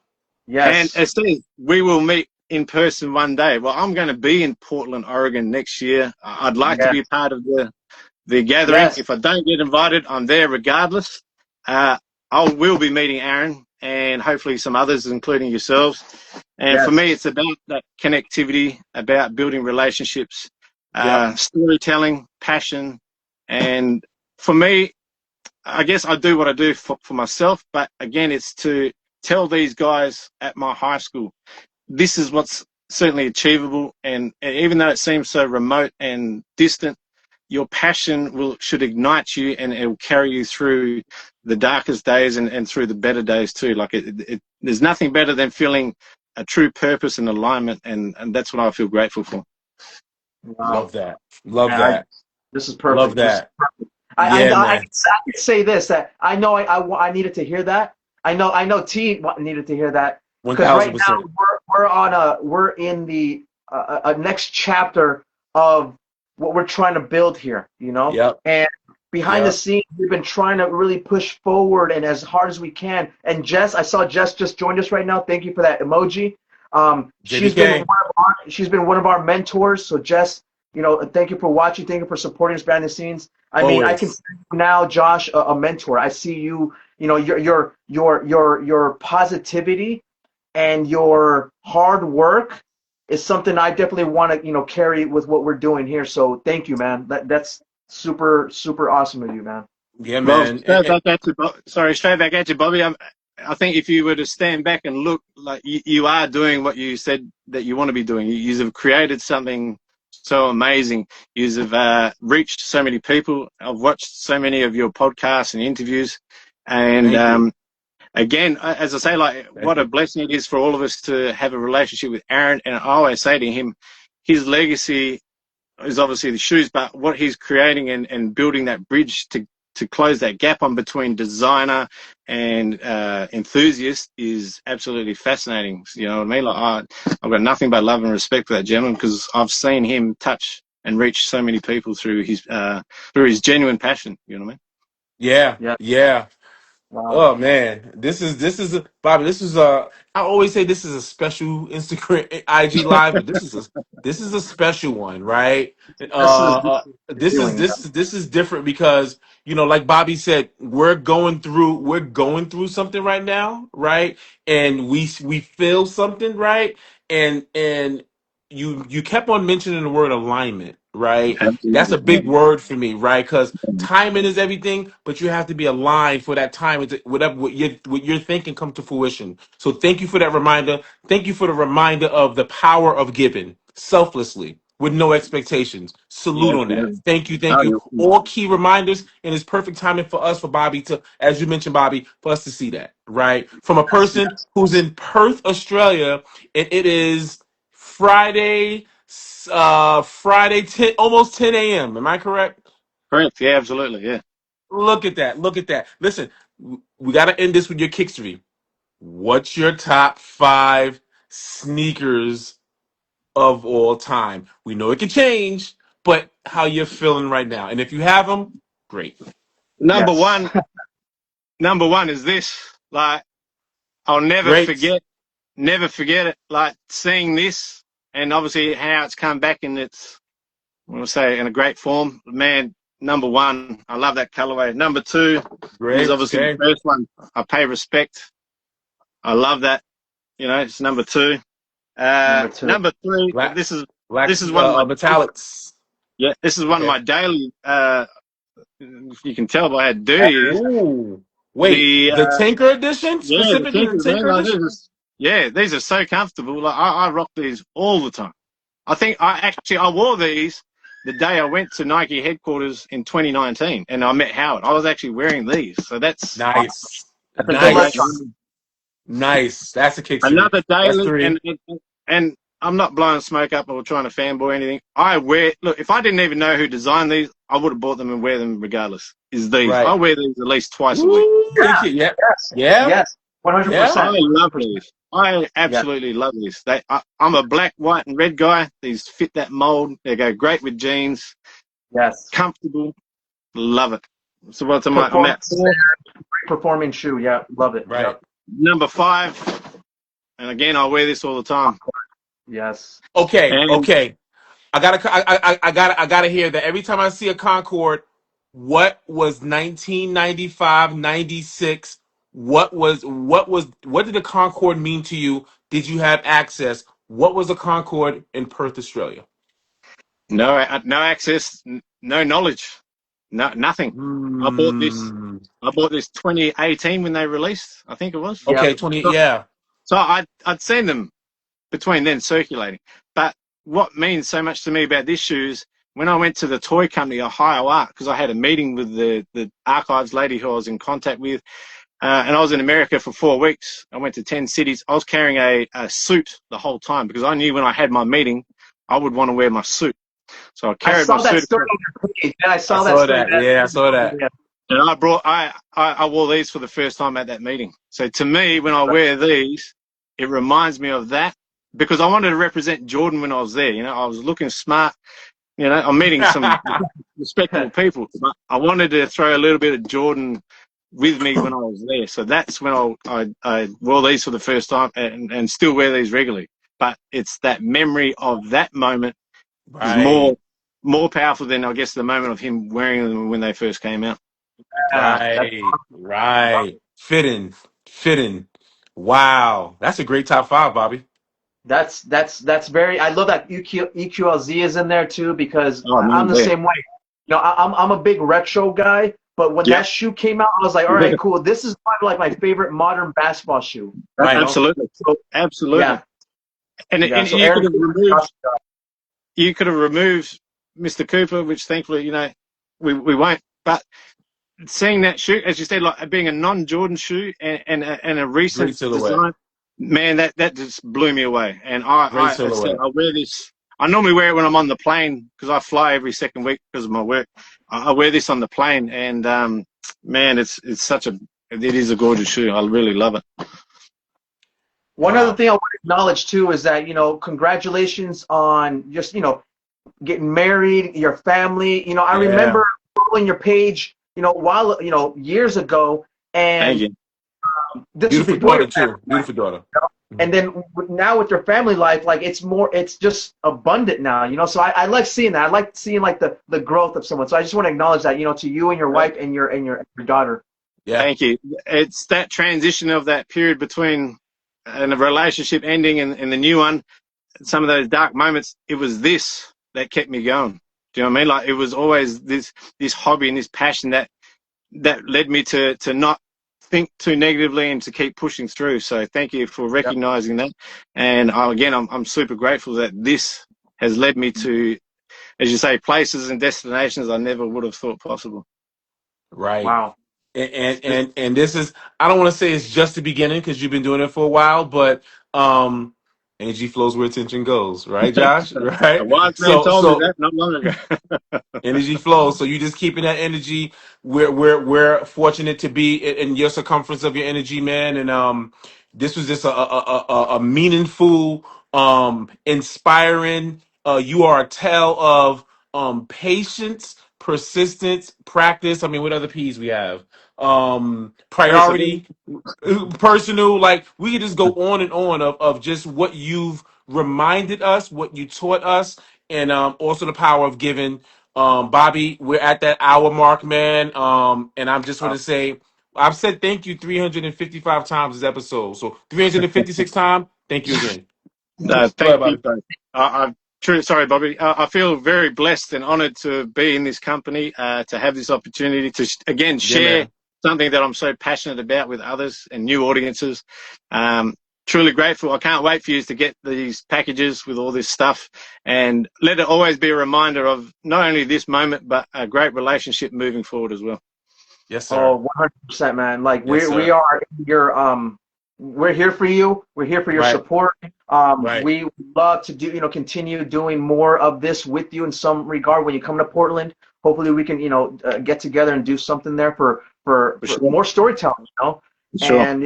And yes, it says we will meet in person one day. Well, I'm going to be in Portland, Oregon next year. I'd like to yes, be part of the gathering. yes, If I don't get invited, I'm there regardless. Uh, I will be meeting Aaron and hopefully some others, including yourselves. And for yes. me, it's about that connectivity, about building relationships, Yep. storytelling, passion. And for me, I guess I do what I do for myself, but again, it's to tell these guys at my high school, this is what's certainly achievable. And even though it seems so remote and distant, your passion should ignite you and it will carry you through the darkest days and through the better days too. Like there's nothing better than feeling a true purpose and alignment. And that's what I feel grateful for. Wow. Love that. Love And that. this is Love perfect. This that. I, Yeah, I, I, man. could say this that I needed to hear that. I know T needed to hear that because right now 1000%. we're in the a next chapter of what we're trying to build here, Yep. and behind the Yep. scenes we've been trying to really push forward and as hard as we can. And I saw Jess just joined us right now. Thank you for that emoji. JBK. She's been one of our mentors. So Jess, thank you for watching. Thank you for supporting us behind the scenes. I mean, I can Always. see you now, Josh, a mentor. I see you. Your positivity and your hard work is something I definitely want to carry with what we're doing here. So thank you, man. That's super super awesome of you, man. Yeah, Well, man. straight back at you, Bobby. I think if you were to stand back and look, like you are doing what you said that you want to be doing. You have created something so amazing. You have reached so many people. I've watched so many of your podcasts and interviews, and Thank you. again, as I say, like Thank what a you. blessing it is for all of us to have a relationship with Aaron. And I always say to him, his legacy is obviously the shoes, but what he's creating and building that bridge to close that gap on between designer and enthusiast is absolutely fascinating. You know what I mean? Like I've got nothing but love and respect for that gentleman because I've seen him touch and reach so many people through his genuine passion. You know what I mean? Yeah. Yeah. Yeah. Wow. Oh man, Bobby. This is I always say this is a special Instagram IG live, but this is a special one, right? This is This is feeling. this is different because like Bobby said, we're going through something right now, right? And we feel something, right? And you kept on mentioning the word alignment, right? That's Absolutely. a big word for me, right? Because timing is everything, but you have to be aligned for that time. Whatever what you're thinking come to fruition. So thank you for that reminder. Thank you for the reminder of the power of giving selflessly with no expectations. Yeah, Salute on that. absolutely. Thank you, thank Oh, you. you're All key reminders, and it's perfect timing for us, for Bobby to, as you mentioned, Bobby, for us to see that, right? From a Yes, person who's in Perth, Australia, and it is Friday, Friday, almost 10 a.m. Am I correct? Correct. Yeah, absolutely. Yeah. Look at that. Look at that. Listen, we got to end this with your Kickstory. What's your top 5 sneakers of all time? We know it can change, but how you're feeling right now. And if you have them, great. Number Yes. one, number one is this. Like, I'll Great. never forget it. Like seeing this, and obviously how it's come back in its, I want to say, in a great form. Man, number one, I love that colorway. Number two is Great. obviously the Okay. first one. I pay respect. I love that. You know, it's number two. Number 2. Number three, Black, black this is one of my metallics. this is one of Okay. my daily. You can tell by how dirty it is. Ooh. Wait, The the Tinker edition? the Specifically the Tinkers, man, Tinker like edition? these are so comfortable. Like I rock these all the time. I think I wore these the day I went to Nike headquarters in 2019, and I met Howard. I was actually wearing these, so that's Nice. That's a good great. Nice. electron. Nice. That's a Kickstory. Another That's daily, 3. and I'm not blowing smoke up or trying to fanboy anything. Look, if I didn't even know who designed these, I would have bought them and wear them regardless. Is these? Right. I wear these at least twice a week. Woo, Yeah. yeah. Yes. Yeah. Yes. 100%. I love these. I absolutely love these. I'm a black, white, and red guy. These fit that mold. They go great with jeans. Yes. Comfortable. Love it. So what's I'm at 4. Performing shoe. Yeah. Love it. Right. Yep. Number 5. And again, I wear this all the time. Yes. Okay. And Okay. I gotta hear that every time I see a Concorde. What was 1995, 96? What did the Concorde mean to you? Did you have access? What was the Concorde in Perth, Australia? no access, no knowledge, nothing. I bought this. Hmm. I bought this 2018 when they released. I think it was. Yeah. Okay, 20. So, Yeah. so I'd seen them between then circulating. But what means so much to me about this shoe is when I went to the toy company, Ohio Art, because I had a meeting with the archives lady who I was in contact with, and I was in America for 4 weeks. I went to 10 cities. I was carrying a suit the whole time because I knew when I had my meeting, I would want to wear my suit. So I I carried saw my that suit. story on your page. Yeah, I saw I that saw story. that. Yeah, I saw that. Yeah. And I wore these for the first time at that meeting. So to me, when I wear these, it reminds me of that because I wanted to represent Jordan when I was there. You know, I was looking smart. You know, I'm meeting some respectable people, but I wanted to throw a little bit of Jordan with me when I was there. So that's when I wore these for the first time and still wear these regularly. But it's that memory of that moment is Right. more powerful than I guess the moment of him wearing them when they first came out. That's Right. Right. Fitting. Wow. That's a great top 5, Bobby. that's very. I love that EQLZ is in there too because Oh I'm man, the yeah. same way. You know, I'm a big retro guy, but when Yep. that shoe came out, I was like, all right, cool. This is probably like my favorite modern basketball shoe. Right. You know? Absolutely. So, Absolutely. yeah. And, Yeah. and So you could Aaron, have removed Mr. Cooper, which thankfully, you know, we won't. But seeing that shoe, as you said, like being a non-Jordan shoe and a recent Great silhouette. design, man, that just blew me away. And Great as I said, silhouette. I wear this. I normally wear it when I'm on the plane because I fly every second week because of my work. I wear this on the plane, and man, it is a gorgeous shoe. I really love it. one Wow. other thing I want to acknowledge too is that, you know, congratulations on just, you know, getting married, your family. You know, I Yeah. remember following your page, you know, years ago, Thank and you. this was Beautiful before daughter your too. Beautiful daughter. and then now with your family life, like it's just abundant now, you know. So I like seeing that. I like seeing like the growth of someone. So I just want to acknowledge that, you know, to you and your wife and your daughter. Yeah. Thank you. It's that transition of that period between and a relationship ending and the new one. Some of those dark moments. It was this that kept me going. Do you know what I mean? Like it was always this hobby and this passion that led me to not think too negatively and to keep pushing through. So thank you for recognizing that. And I'm super grateful that this has led me to, as you say, places and destinations I never would have thought possible. Right. Wow. And this is, I don't want to say it's just the beginning because you've been doing it for a while, but Energy flows where attention goes, right, Josh? A Right. wise man So, told me so that not long ago. energy flows. So you just keeping that energy. We're fortunate to be in your circumference of your energy, man. And this was just a meaningful, inspiring. You are a tale of patience, persistence, practice. I mean, what other P's we have? Perseverance. Priority, personal. Like we could just go on and on of just what you've reminded us, what you taught us, and also the power of giving. Bobby, we're at that hour mark, man. And I'm just want to say, I've said thank you 355 times this episode. So 356 times, thank you again. No, Go ahead, thank you, Bobby. both. I'm truly sorry, Bobby. I feel very blessed and honoured to be in this company, to have this opportunity to again Yeah, share man. something that I'm so passionate about with others and new audiences. Um, Truly grateful. I can't wait for you to get these packages with all this stuff, and let it always be a reminder of not only this moment but a great relationship moving forward as well. Yes, Oh, sir. 100%, man. Like Yes, we sir. are your we're here for you. We're here for your Right. support. Right. We love to do, continue doing more of this with you in some regard when you come to Portland. Hopefully we can, get together and do something there For for sure. more storytelling. For sure. And,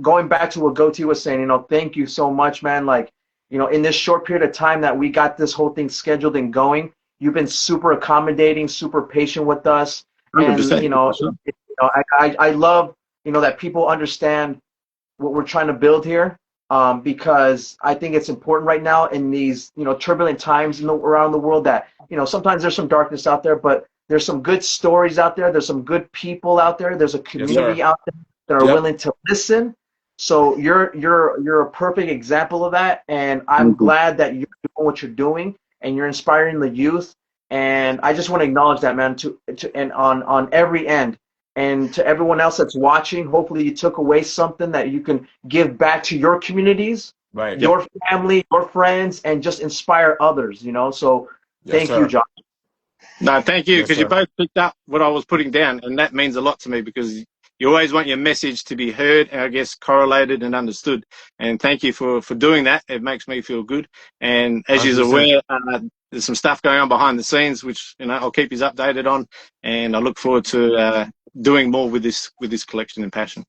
going back to what Goatee was saying, thank you so much, man. Like, in this short period of time that we got this whole thing scheduled and going, you've been super accommodating, super patient with us. And 100%. For sure. I love that people understand what we're trying to build here, because I think it's important right now in these turbulent times around the world that sometimes there's some darkness out there, but there's some good stories out there. There's some good people out there. There's a Yes, sir. community out there that are Yep. willing to listen. So you're a perfect example of that, and I'm Thank you. glad that you're doing what you're doing and you're inspiring the youth. And I just want to acknowledge that, man, to and on every end. And to everyone else that's watching, hopefully you took away something that you can give back to your communities, Right. Yep. your family, your friends, and just inspire others. So Yes, thank you, sir. John. No, thank you, Yes, because you sir. both picked up what I was putting down, and that means a lot to me because you always want your message to be heard and I guess correlated and understood. And thank you for doing that. It makes me feel good. And as you're 100%. aware, there's some stuff going on behind the scenes, which I'll keep you updated on. And I look forward to doing more with this collection and passion.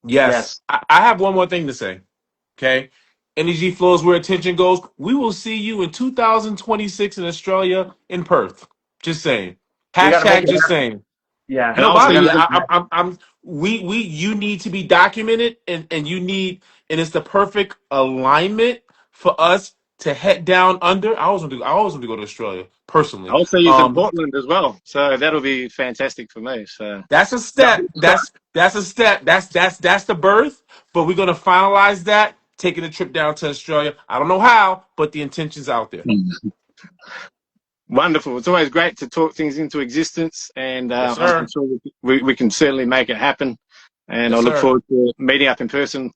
Yes. Yes, I have one more thing to say. Okay. Energy flows where attention goes. We will see you in 2026 in Australia in Perth. Just saying. we got to make Hashtag it just happen. saying. Yeah, And No, I'll we see got Bobby, you. to make it you need to be documented and you need, and it's the perfect alignment for us to head down under. I always want to go to Australia personally. I'll see you in Portland as well. So that'll be fantastic for me. So That's a happen. step. That's a step. That's the birth. But we're gonna finalize that, taking a trip down to Australia. I don't know how, but the intention's out there. wonderful. It's always great to talk things into existence, and Yes, I'm sir. sure we can certainly make it happen. And I Yes, look sir. forward to meeting up in person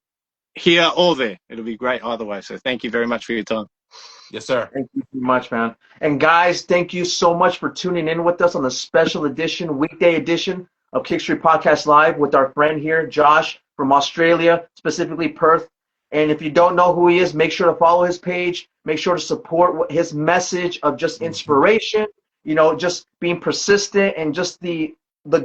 here or there. It'll be great either way. So thank you very much for your time. Yes, sir. Thank you so much, man. And guys, thank you so much for tuning in with us on the special edition, weekday edition of Kickstory Podcast Live with our friend here, Josh from Australia, specifically Perth. And if you don't know who he is, make sure to follow his page. Make sure to support his message of just Mhm. inspiration, just being persistent and just the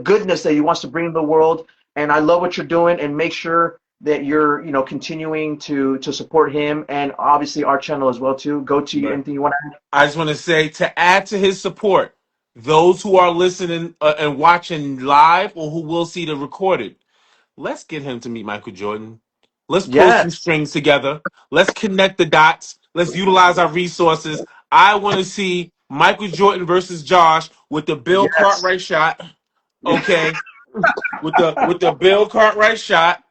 goodness that he wants to bring to the world. And I love what you're doing. And make sure that you're continuing to support him and obviously our channel as well too. Go to Right. anything you want to I just want to say to add to his support, those who are listening and watching live or who will see the recorded. Let's get him to meet Michael Jordan. Let's add. pull some Yes, strings together. Let's connect the dots. Let's utilize our resources. I want to see Michael Jordan versus Josh with the Bill yes. Cartwright shot. Okay, with the Bill Cartwright shot.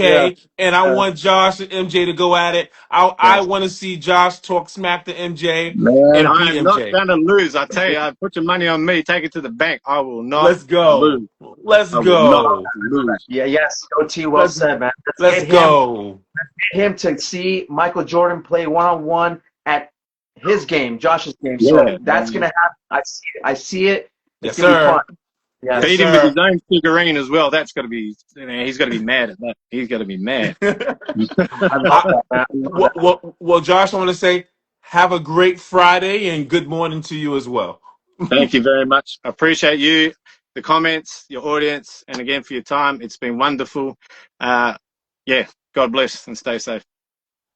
Yeah, Okay, and I want Josh and MJ to go at it. I yes. want to see Josh talk smack to MJ Man, and I beat am not MJ. going to lose. I tell you, I put your money on me. Take it to the bank. I will not Let's go. lose. Let's I will not go. lose. Yeah, yes. OT, well Let's said, man. Let's let's go. get him to see Michael Jordan play one-on-one at his game, Josh's game. So Yeah, that's man. gonna happen. I see it. I see it. It's Yes, gonna be fun. sir. Yeah. Yes, Feed him with sir. his own figurine as well. That's got to be, he's got to be mad at that. He's got to be mad. I love that, man. I love that. Well, Josh, I want to say have a great Friday and good morning to you as well. Thank you very much. I appreciate you, the comments, your audience, and again for your time. It's been wonderful. Yeah, God bless and stay safe.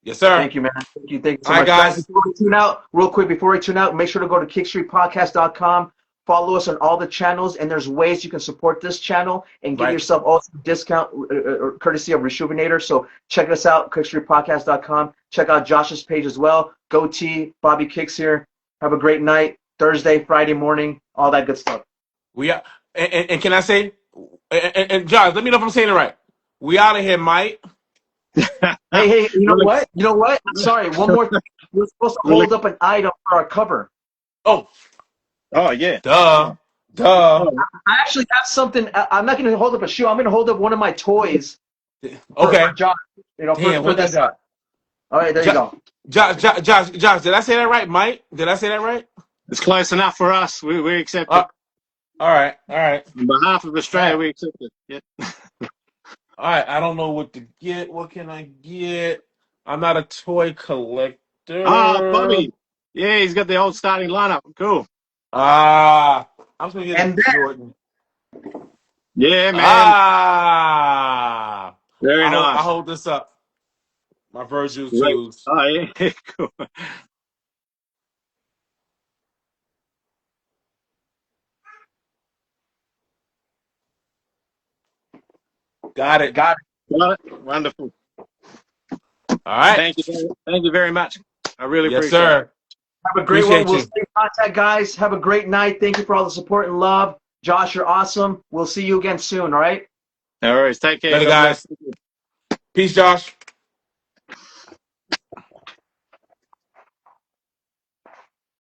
Yes, sir. Thank you, man. Thank you so All right, much. Guys, guys. before we tune out, real quick, before we tune out, make sure to go to kickstreetpodcast.com. Follow us on all the channels, and there's ways you can support this channel and give Right. yourself also discount courtesy of Resjuvenator. So check us out, kickstreetpodcast.com. Check out Josh's page as well. Goatee, Bobby Kicks here. Have a great night. Thursday, Friday morning, all that good stuff. We are, and can I say, and Josh, let me know if I'm saying it right. We out of here, Mike. Hey, you know Well, what? You know what? Sorry, one more thing. We're supposed to hold up an item for our cover. Oh, Oh, yeah. duh. I actually have something. I'm not going to hold up a shoe. I'm going to hold up one of my toys. Okay. For Josh. You know, Damn, for what this. that got? All right, there you go. Josh, did I say that right, Mike? Did I say that right? It's close enough for us. We accept it. All right. On behalf of Australia, we accept it. Yeah. All right. I don't know what to get. What can I get? I'm not a toy collector. Bobby. Yeah, he's got the old starting lineup. Cool. I'm just gonna get And a then, Jordan. Yeah, man. Very I nice. hold this up. My Virgil Great. twos. Oh, yeah. Cool. Got it. got it. Got it. Wonderful. All right. Thank you. Thank you very much. I really Yes, appreciate it. sir. Have a great one. Appreciate We'll you. stay in contact, guys. Have a great night. Thank you for all the support and love. Josh, you're awesome. We'll see you again soon, all right? No worries. Take care. Later, God bless. guys. Peace, Josh.